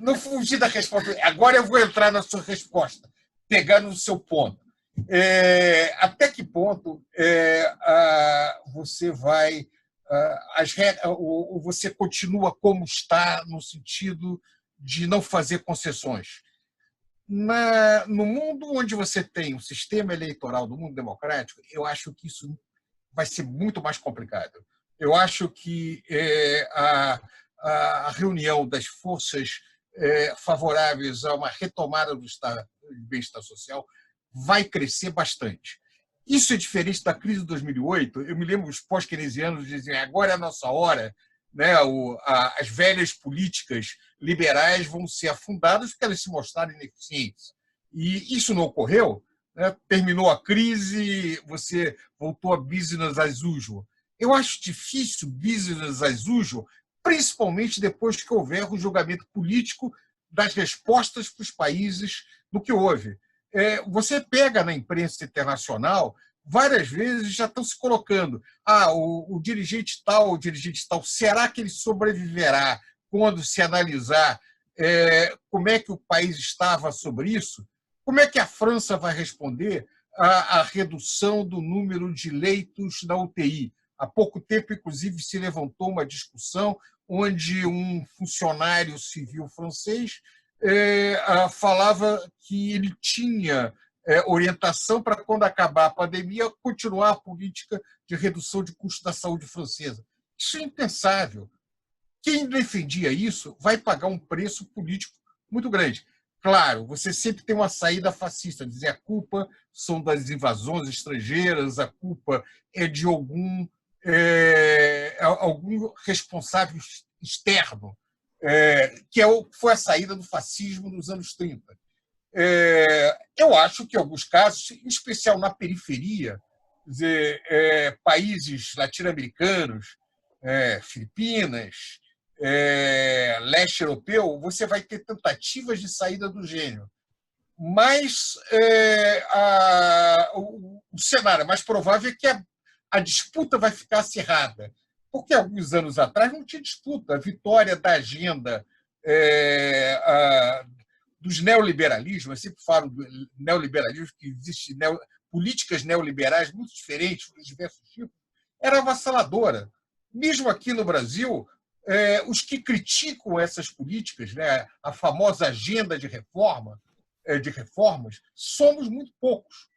Não fugi da resposta. Agora eu vou entrar na sua resposta, pegando o seu ponto. Até que ponto você vai... você continua como está, no sentido de não fazer concessões? No mundo onde você tem um sistema eleitoral do mundo democrático, eu acho que isso vai ser muito mais complicado. Eu acho que a reunião das forças favoráveis a uma retomada do bem-estar social vai crescer bastante. Isso é diferente da crise de 2008. Eu me lembro os pós-keynesianos dizem agora é a nossa hora, né? As velhas políticas liberais vão ser afundadas porque elas se mostraram ineficientes. E isso não ocorreu, né? Terminou a crise, você voltou a business as usual. Eu acho difícil business as usual, principalmente depois que houver um julgamento político das respostas para os países do que houve. Você pega na imprensa internacional, várias vezes já estão se colocando o dirigente tal, será que ele sobreviverá quando se analisar como é que o país estava sobre isso? Como é que a França vai responder à redução do número de leitos na UTI? Há pouco tempo, inclusive, se levantou uma discussão onde um funcionário civil francês falava que ele tinha orientação para, quando acabar a pandemia, continuar a política de redução de custos da saúde francesa. Isso é impensável. Quem defendia isso vai pagar um preço político muito grande. Claro, você sempre tem uma saída fascista, dizer a culpa são das invasões estrangeiras, a culpa é de algum responsável externo, que foi a saída do fascismo nos anos 30. Eu acho que, em alguns casos, em especial na periferia, países latino-americanos, Filipinas, leste europeu, você vai ter tentativas de saída do gênio. Mas o cenário mais provável é que a disputa vai ficar acirrada, porque alguns anos atrás não tinha disputa. A vitória da agenda dos neoliberalismos, eu sempre falo do neoliberalismo, que existe políticas neoliberais muito diferentes, de diversos tipos, era avassaladora. Mesmo aqui no Brasil, os que criticam essas políticas, né, a famosa agenda de reformas, somos muito poucos.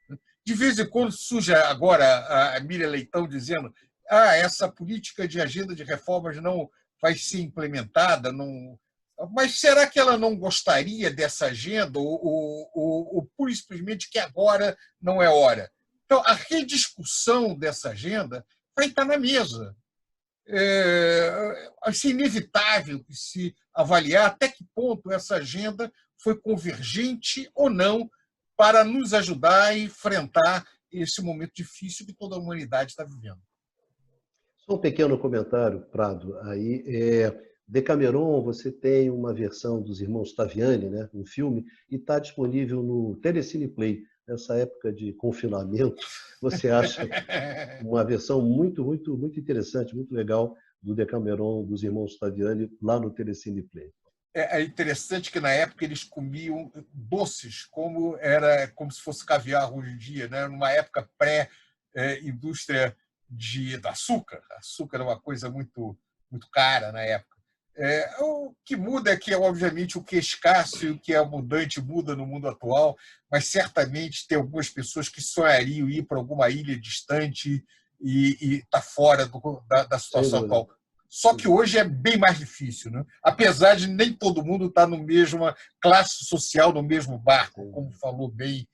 De vez em quando surge agora a Miriam Leitão dizendo essa política de agenda de reformas não vai ser implementada, não Mas será que ela não gostaria dessa agenda ou pura e simplesmente que agora não é hora? Então, a rediscussão dessa agenda vai estar na mesa. Vai ser inevitável se avaliar até que ponto essa agenda foi convergente ou não para nos ajudar a enfrentar esse momento difícil que toda a humanidade está vivendo. Só um pequeno comentário, Prado. Aí, Decameron, você tem uma versão dos Irmãos Taviani, né, um filme, e está disponível no Telecine Play. Nessa época de confinamento, você acha uma versão muito, muito, muito interessante, muito legal do Decameron, dos Irmãos Taviani, lá no Telecine Play. É interessante que na época eles comiam doces como se fosse caviar hoje em dia, né? Numa época pré-indústria do açúcar. Açúcar era uma coisa muito, muito cara na época. O que muda é que, obviamente, o que é escasso e o que é abundante muda no mundo atual, mas certamente tem algumas pessoas que sonhariam ir para alguma ilha distante e estar fora da situação atual. Só que hoje é bem mais difícil, né? Apesar de nem todo mundo estar na mesma classe social, no mesmo barco, como falou bem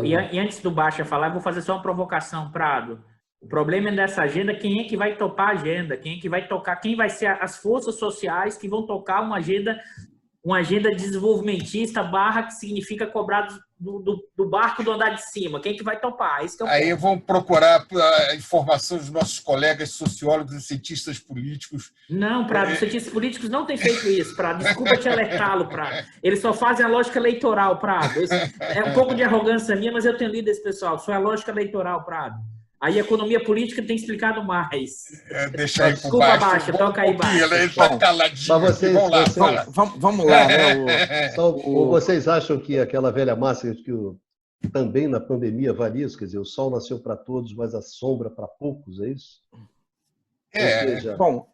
E antes do Baixa falar, eu vou fazer só uma provocação, Prado. O problema é dessa agenda, quem é que vai topar a agenda? Quem é que vai tocar? Quem vai ser as forças sociais que vão tocar uma agenda desenvolvimentista / que significa cobrar do barco do andar de cima? Quem é que vai topar? Esse que é o Aí ponto. vão procurar a informação dos nossos colegas sociólogos e cientistas políticos. Não, Prado, os cientistas políticos não têm feito isso, Prado. Desculpa te alertá-lo, Prado. Eles só fazem a lógica eleitoral, Prado. É um pouco de arrogância minha, mas eu tenho lido esse pessoal. Só é a lógica eleitoral, Prado. Aí a economia política tem explicado mais. Deixa aí Desculpa, por Baixa, toca aí, Baixa. Ele está caladinho. Vamos lá, fala. Vamos lá, né? Ou vocês acham que aquela velha máxima que também na pandemia valia isso? Quer dizer, o sol nasceu para todos, mas a sombra para poucos, é isso? Ou seja, Bom,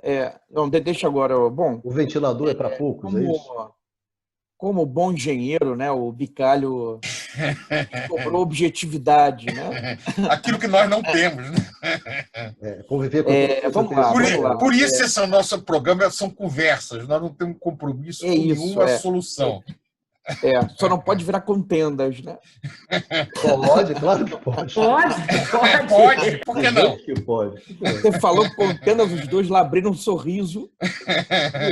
deixa agora. Bom, o ventilador é para poucos, é isso? Como bom engenheiro, né? O Bicalho cobrou objetividade, né? Aquilo que nós não temos, né? Conviver com vamos lá. Por isso esse é o nosso programa, são conversas. Nós não temos compromisso com nenhuma solução. Só não pode virar contendas, né? Pode, claro que pode. Pode, por que não? Que pode. Você falou contendas, os dois lá abriram um sorriso.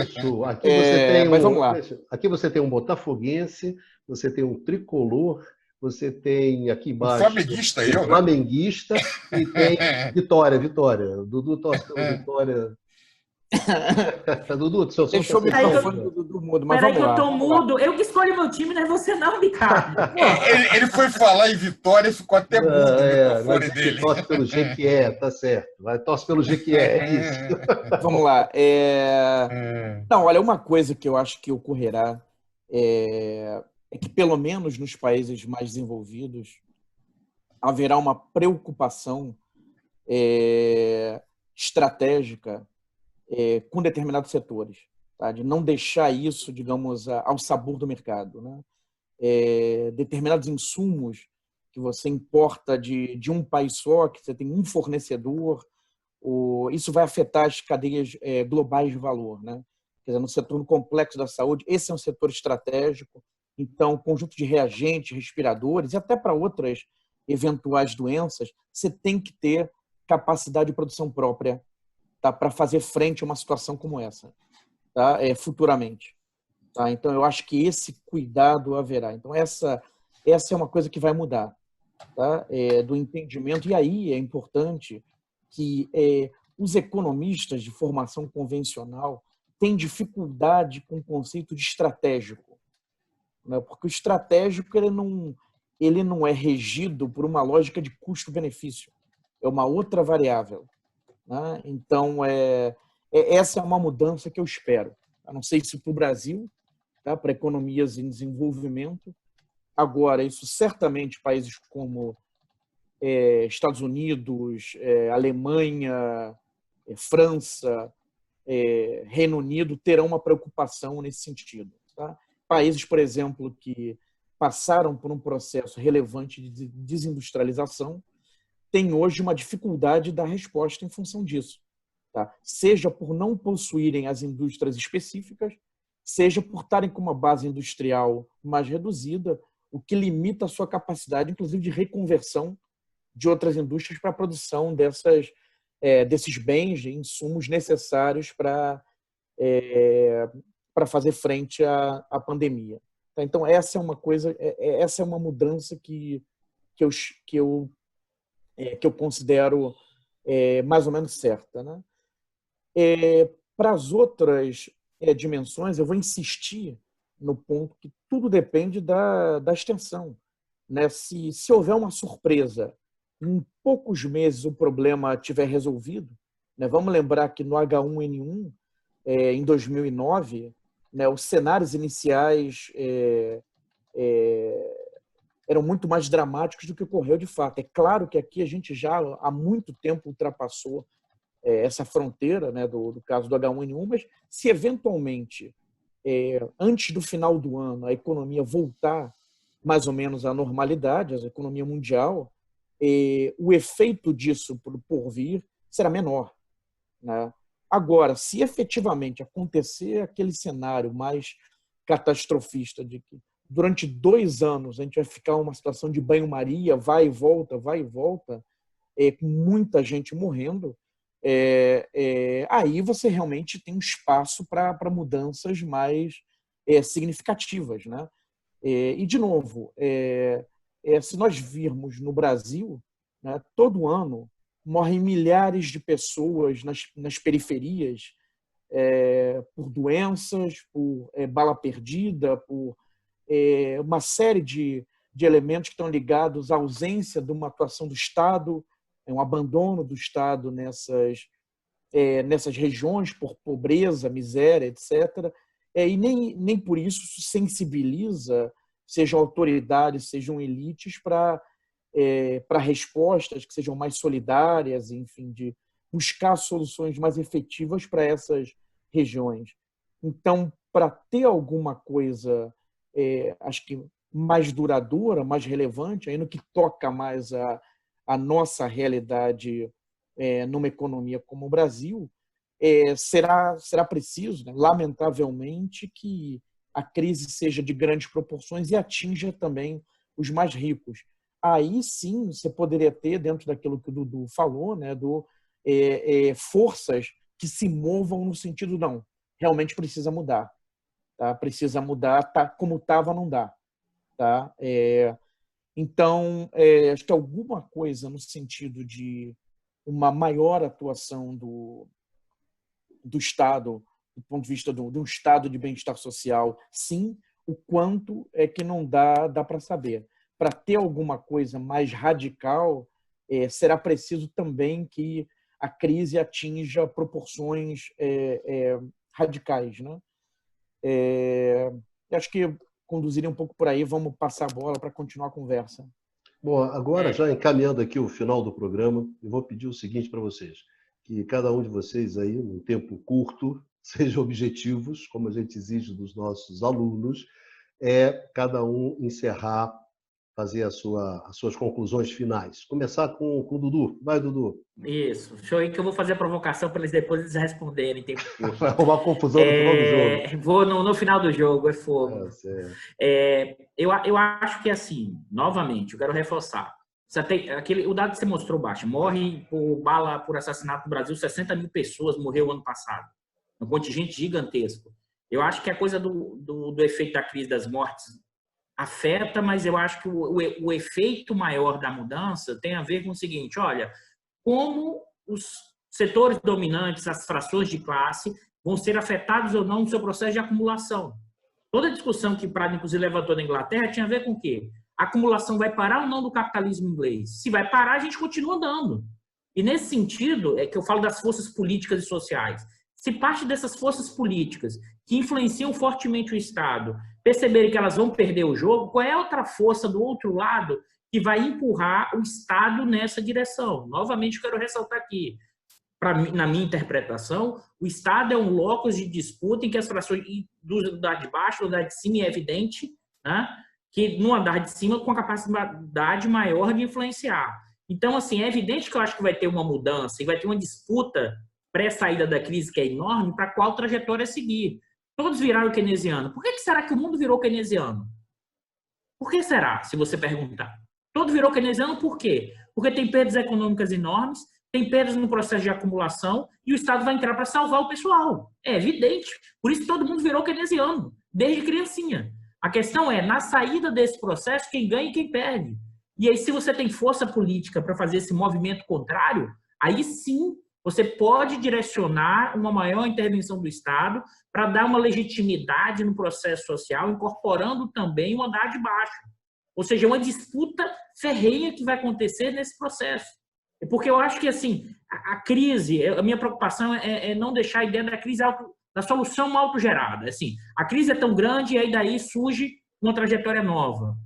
Isso. Aqui você tem mas vamos lá. Aqui você tem um botafoguense, você tem um tricolor, você tem aqui embaixo um flamenguista e tem Vitória. Dudu torce pelo Vitória. Dudu, seu deixou o microfone do mudo, mas peraí vamos lá. que eu tô mudo. Eu que escolho meu time, não é você não, Ricardo. Ele foi falar em Vitória e ficou até mudo no microfone dele. Torce pelo Jequié, tá certo. Torce pelo Jequié, é isso. Vamos lá. Não, olha, uma coisa que eu acho que ocorrerá é que, pelo menos nos países mais desenvolvidos, haverá uma preocupação estratégica com determinados setores, tá? De não deixar isso, digamos, ao sabor do mercado, né? Determinados insumos que você importa de um país só, que você tem um fornecedor, isso vai afetar as cadeias globais de valor, né? Quer dizer, no setor complexo da saúde, esse é um setor estratégico, então, conjunto de reagentes, respiradores e até para outras eventuais doenças, você tem que ter capacidade de produção própria, tá, para fazer frente a uma situação como essa, tá, futuramente. Tá? Então, eu acho que esse cuidado haverá. Então, essa é uma coisa que vai mudar, tá? Do entendimento. E aí é importante que os economistas de formação convencional têm dificuldade com o conceito de estratégico, né? Porque o estratégico ele não é regido por uma lógica de custo-benefício. É uma outra variável. Né? Então, essa é uma mudança que eu espero. Eu não sei se para o Brasil, tá? Para economias em desenvolvimento. Agora, isso certamente países como Estados Unidos, Alemanha, França, Reino Unido terão uma preocupação nesse sentido. Tá? Países, por exemplo, que passaram por um processo relevante de desindustrialização tem hoje uma dificuldade da resposta em função disso. Tá? Seja por não possuírem as indústrias específicas, seja por estarem com uma base industrial mais reduzida, o que limita a sua capacidade, inclusive, de reconversão de outras indústrias para a produção desses bens e insumos necessários para fazer frente à pandemia. Então, essa é uma coisa, essa é uma mudança que eu considero mais ou menos certa, né? Para as outras dimensões, eu vou insistir no ponto que tudo depende da extensão, né? Se houver uma surpresa, em poucos meses o problema estiver resolvido, né? Vamos lembrar que no H1N1, em 2009, né, os cenários iniciais eram muito mais dramáticos do que ocorreu de fato. É claro que aqui a gente já há muito tempo ultrapassou essa fronteira, né, do caso do H1N1, mas se eventualmente, antes do final do ano, a economia voltar mais ou menos à normalidade, a economia mundial, o efeito disso por vir será menor, né? Agora, se efetivamente acontecer aquele cenário mais catastrofista de que durante 2 anos a gente vai ficar uma situação de banho-maria, vai e volta, com muita gente morrendo, aí você realmente tem um espaço para mudanças mais significativas, né? E, de novo, se nós virmos no Brasil, né, todo ano morrem milhares de pessoas nas periferias por doenças, por bala perdida, por uma série de elementos que estão ligados à ausência de uma atuação do Estado, um abandono do Estado nessas regiões por pobreza, miséria, etc. E nem por isso sensibiliza, sejam autoridades, sejam elites, para respostas que sejam mais solidárias, enfim, de buscar soluções mais efetivas para essas regiões. Então, para ter alguma coisa, acho que mais duradoura, mais relevante, aí no que toca mais a nossa realidade numa economia como o Brasil, será preciso, né, lamentavelmente, que a crise seja de grandes proporções e atinja também os mais ricos. Aí sim você poderia ter, dentro daquilo que o Dudu falou, né, forças que se movam no sentido, não, realmente precisa mudar. Tá? Precisa mudar, tá, como estava não dá. Tá? Então, acho que alguma coisa no sentido de uma maior atuação do Estado, do ponto de vista de um estado de bem-estar social, sim, o quanto é que não dá para saber. Para ter alguma coisa mais radical, será preciso também que a crise atinja proporções radicais, né? Acho que conduziria um pouco por aí. Vamos passar a bola para continuar a conversa. Bom, agora, já encaminhando aqui o final do programa, eu vou pedir o seguinte para vocês, que cada um de vocês aí, num tempo curto, sejam objetivos, como a gente exige dos nossos alunos, cada um encerrar, fazer as suas conclusões finais. Começar com o Dudu. Vai, Dudu. Isso. Show aí que eu vou fazer a provocação para depois eles responderem. Tem Vai arrumar confusão no final do jogo. Vou no final do jogo, é fogo. Certo. Eu acho que, assim, novamente, eu quero reforçar. O dado que você mostrou, Baixa, morre por assassinato no Brasil, 60 mil pessoas morreu ano passado. Um contingente gigantesco. Eu acho que a coisa do efeito da crise das mortes afeta, mas eu acho que o efeito maior da mudança tem a ver com o seguinte, olha, como os setores dominantes, as frações de classe, vão ser afetados ou não no seu processo de acumulação. Toda a discussão que Prado, inclusive, levantou na Inglaterra tinha a ver com o quê? A acumulação vai parar ou não do capitalismo inglês? Se vai parar, a gente continua andando. E nesse sentido, é que eu falo das forças políticas e sociais. Se parte dessas forças políticas que influenciam fortemente o Estado perceberem que elas vão perder o jogo, qual é a outra força do outro lado que vai empurrar o Estado nessa direção? Novamente, eu quero ressaltar aqui, na minha interpretação, o Estado é um locus de disputa em que as frações do andar de baixo, do andar de cima, é evidente, né, que no andar de cima com a capacidade maior de influenciar. Então, assim, é evidente que eu acho que vai ter uma mudança e vai ter uma disputa pré-saída da crise que é enorme para qual trajetória seguir. Todos viraram keynesiano. Por que será que o mundo virou keynesiano? Por que será, se você perguntar? Todo virou keynesiano por quê? Porque tem perdas econômicas enormes, tem perdas no processo de acumulação e o Estado vai entrar para salvar o pessoal. É evidente. Por isso todo mundo virou keynesiano, desde criancinha. A questão é, na saída desse processo, quem ganha e quem perde. E aí, se você tem força política para fazer esse movimento contrário, aí sim você pode direcionar uma maior intervenção do Estado para dar uma legitimidade no processo social, incorporando também o andar de baixo. Ou seja, uma disputa ferrenha que vai acontecer nesse processo. Porque eu acho que, assim, a crise, a minha preocupação é não deixar a ideia da crise, da solução autogerada. Assim, a crise é tão grande e aí daí surge uma trajetória nova.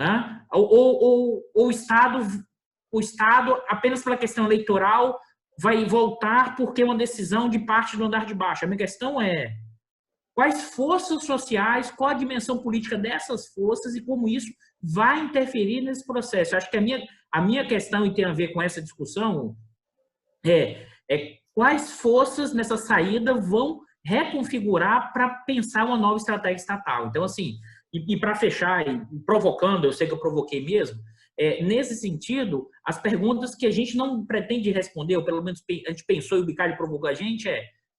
Né? Ou o Estado, apenas pela questão eleitoral, vai voltar porque é uma decisão de parte do andar de baixo. A minha questão é quais forças sociais, qual a dimensão política dessas forças e como isso vai interferir nesse processo. Eu acho que a minha questão, e tem a ver com essa discussão, é quais forças nessa saída vão reconfigurar para pensar uma nova estratégia estatal. Então, assim, e para fechar, e provocando, eu sei que eu provoquei mesmo, nesse sentido, as perguntas que a gente não pretende responder, ou pelo menos a gente pensou e o Bicalho provocou a gente,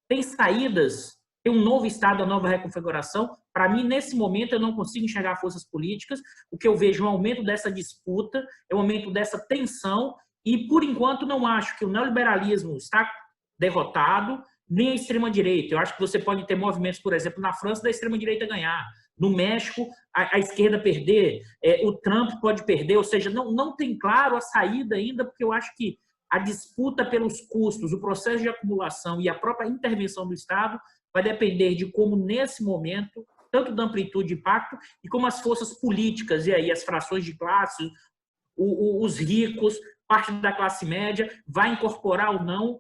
tem saídas, tem um novo Estado, uma nova reconfiguração? Para mim, nesse momento, eu não consigo enxergar forças políticas, o que eu vejo é um aumento dessa disputa, é um aumento dessa tensão, e, por enquanto, não acho que o neoliberalismo está derrotado, nem a extrema-direita. Eu acho que você pode ter movimentos, por exemplo, na França, da extrema-direita ganhar. No México, a esquerda perder, o Trump pode perder, ou seja, não tem claro a saída ainda, porque eu acho que a disputa pelos custos, o processo de acumulação e a própria intervenção do Estado vai depender de como, nesse momento, tanto da amplitude de impacto e como as forças políticas, e aí as frações de classe, os ricos, parte da classe média, vai incorporar ou não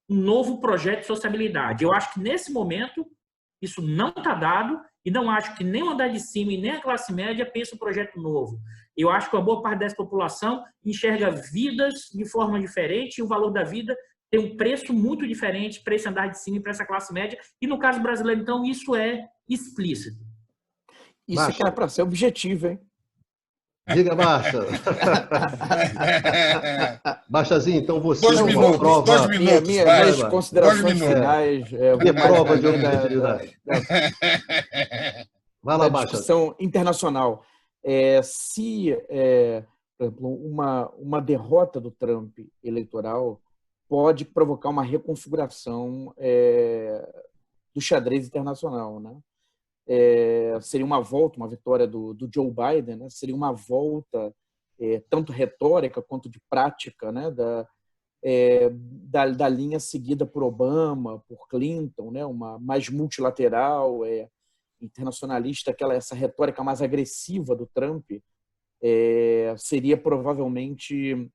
um novo projeto de sociabilidade. Eu acho que, nesse momento, isso não está dado e não acho que nem o andar de cima e nem a classe média pensa um projeto novo. Eu acho que uma boa parte dessa população enxerga vidas de forma diferente e o valor da vida tem um preço muito diferente para esse andar de cima e para essa classe média. E, no caso brasileiro, então, isso é explícito. Isso é que era para ser objetivo, hein? Diga, Baixa. Baixazinho, então você... 2 minutos, prova... 2 minutos. Minhas considerações finais... Minha prova de objetividade. Vai lá, Baixa. Discussão internacional. Se, por exemplo, uma derrota do Trump eleitoral pode provocar uma reconfiguração do xadrez internacional, né? Seria uma volta, uma vitória do Joe Biden, né? Seria uma volta tanto retórica quanto de prática, né? Da linha seguida por Obama, por Clinton, né? Uma mais multilateral, internacionalista, essa retórica mais agressiva do Trump seria provavelmente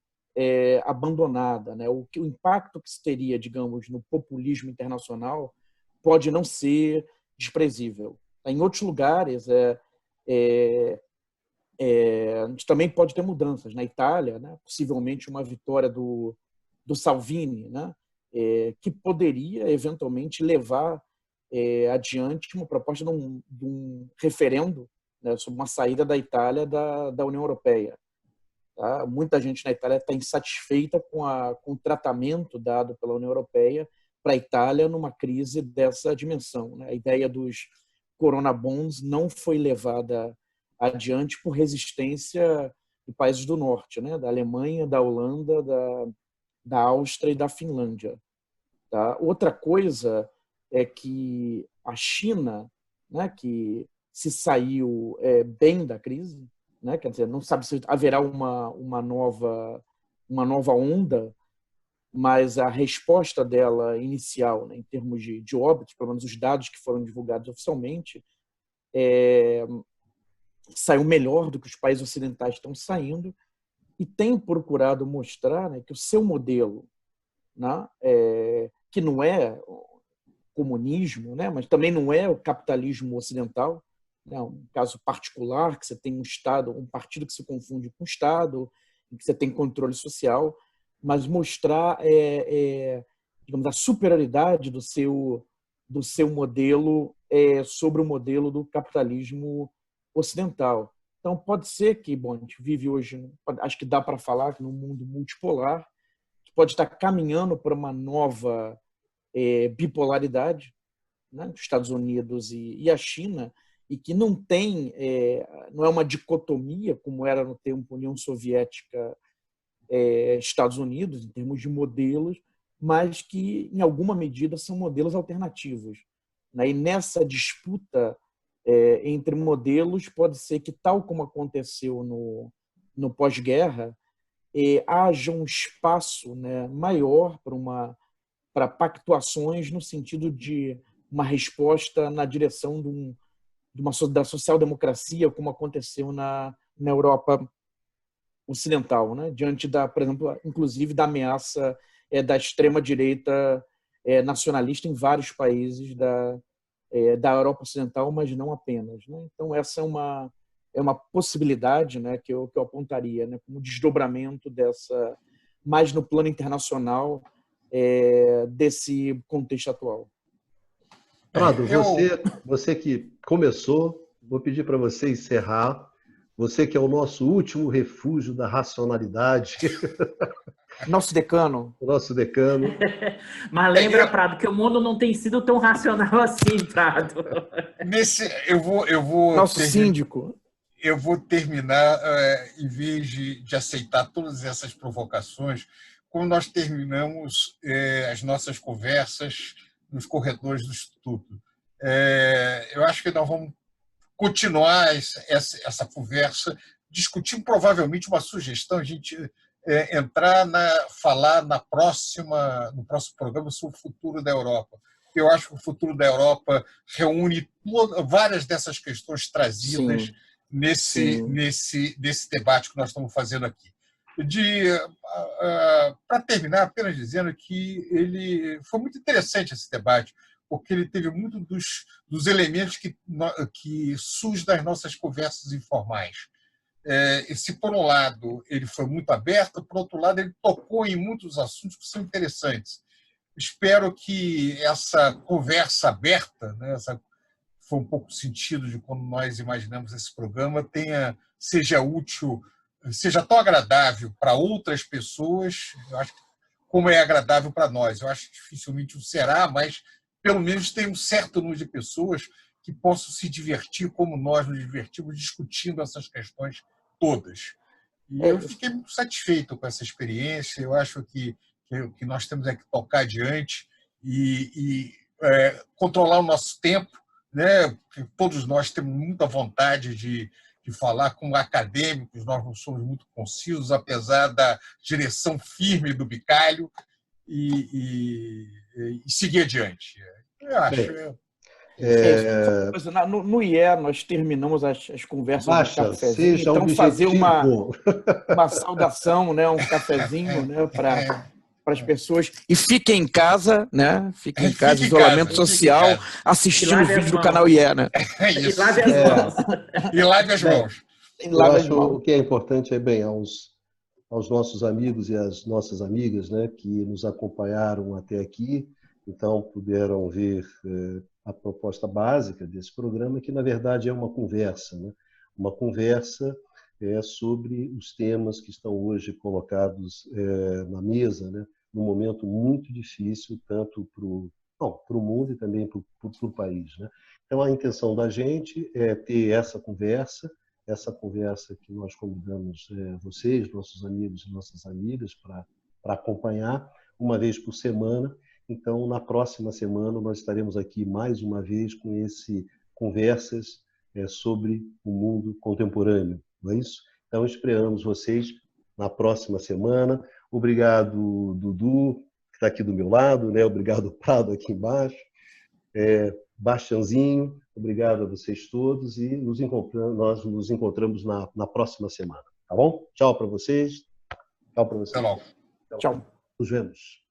abandonada, né? O impacto que isso teria, digamos, no populismo internacional pode não ser desprezível. Em outros lugares, a gente também pode ter mudanças. Na Itália, né, possivelmente uma vitória do Salvini, né, que poderia, eventualmente, levar adiante uma proposta de um referendo, né, sobre uma saída da Itália da União Europeia. Tá? Muita gente na Itália está insatisfeita com o tratamento dado pela União Europeia para a Itália numa crise dessa dimensão, né? A ideia dos Corona Bonds não foi levada adiante por resistência de países do norte, né? Da Alemanha, da Holanda, da Áustria e da Finlândia. Tá? Outra coisa é que a China, né, que se saiu bem da crise, né? Quer dizer, não sabe se haverá uma nova onda, mas a resposta dela inicial, né, em termos de óbitos, pelo menos os dados que foram divulgados oficialmente, saiu melhor do que os países ocidentais estão saindo e tem procurado mostrar, né, que o seu modelo, né, que não é comunismo, né, mas também não é o capitalismo ocidental, né, um caso particular que você tem um Estado, um partido que se confunde com o Estado, em que você tem controle social, mas mostrar digamos, a superioridade do seu modelo sobre o modelo do capitalismo ocidental. Então, pode ser que, bom, a gente vive hoje, acho que dá para falar que num mundo multipolar, que pode estar caminhando para uma nova bipolaridade, né, dos Estados Unidos e a China, e que não não é uma dicotomia, como era no tempo União Soviética, Estados Unidos, em termos de modelos, mas que, em alguma medida, são modelos alternativos. E nessa disputa entre modelos, pode ser que, tal como aconteceu no pós-guerra, haja um espaço, né, maior para pactuações no sentido de uma resposta na direção da social-democracia, como aconteceu na Europa ocidental, né? Diante por exemplo, inclusive da ameaça da extrema-direita nacionalista em vários países da Europa Ocidental, mas não apenas, né? Então, essa é uma possibilidade, né, que eu apontaria, né, como desdobramento mais no plano internacional, desse contexto atual. Prado, você que começou, vou pedir para você encerrar. Você que é o nosso último refúgio da racionalidade. Nosso decano. O nosso decano. Mas lembra, Prado, que o mundo não tem sido tão racional assim, Prado. Eu vou nosso síndico. Eu vou terminar, em vez de aceitar todas essas provocações, como nós terminamos as nossas conversas nos corredores do Instituto. Eu acho que nós vamos continuar essa conversa, discutindo provavelmente uma sugestão, a gente falar no próximo programa sobre o futuro da Europa. Eu acho que o futuro da Europa reúne várias dessas questões trazidas nesse debate que nós estamos fazendo aqui. Para terminar, apenas dizendo que foi muito interessante esse debate, porque ele teve muito dos elementos que surgem das nossas conversas informais. Se, por um lado, ele foi muito aberto, por outro lado, ele tocou em muitos assuntos que são interessantes. Espero que essa conversa aberta, né, foi um pouco o sentido de como nós imaginamos esse programa, seja útil, seja tão agradável para outras pessoas, eu acho, como é agradável para nós. Eu acho que dificilmente o será, mas pelo menos tem um certo número de pessoas que possam se divertir como nós nos divertimos discutindo essas questões todas. E eu fiquei muito satisfeito com essa experiência. Eu acho que nós temos que tocar adiante e controlar o nosso tempo, né? Todos nós temos muita vontade de falar com acadêmicos, nós não somos muito concisos, apesar da direção firme do Bicalho, e seguir adiante. Eu acho. No IE, nós terminamos as conversas Baixa, no cafezinho, seja então objetivo. fazer uma saudação, né, um cafezinho, né, para as pessoas. E fiquem em casa, né? Fiquem em casa, isolamento social, assistindo o vídeo do canal IE, né? E lave as mãos. E lave as mãos. Eu acho o que é importante aos nossos amigos e às nossas amigas, né, que nos acompanharam até aqui, então puderam ver a proposta básica desse programa, que na verdade é uma conversa, né? Uma conversa sobre os temas que estão hoje colocados na mesa, né? Num momento muito difícil, tanto para o mundo e também para o país, né? Então a intenção da gente é ter essa conversa que nós convidamos vocês, nossos amigos e nossas amigas, para acompanhar uma vez por semana. Então, na próxima semana, nós estaremos aqui mais uma vez com conversas sobre o mundo contemporâneo, não é isso? Então, esperamos vocês na próxima semana. Obrigado, Dudu, que está aqui do meu lado, né? Obrigado, Prado, aqui embaixo. Bastianzinho, obrigado a vocês todos e nós nos encontramos na próxima semana, tá bom? Tchau para vocês. Tchau para vocês. Até logo. Tchau. Nos vemos.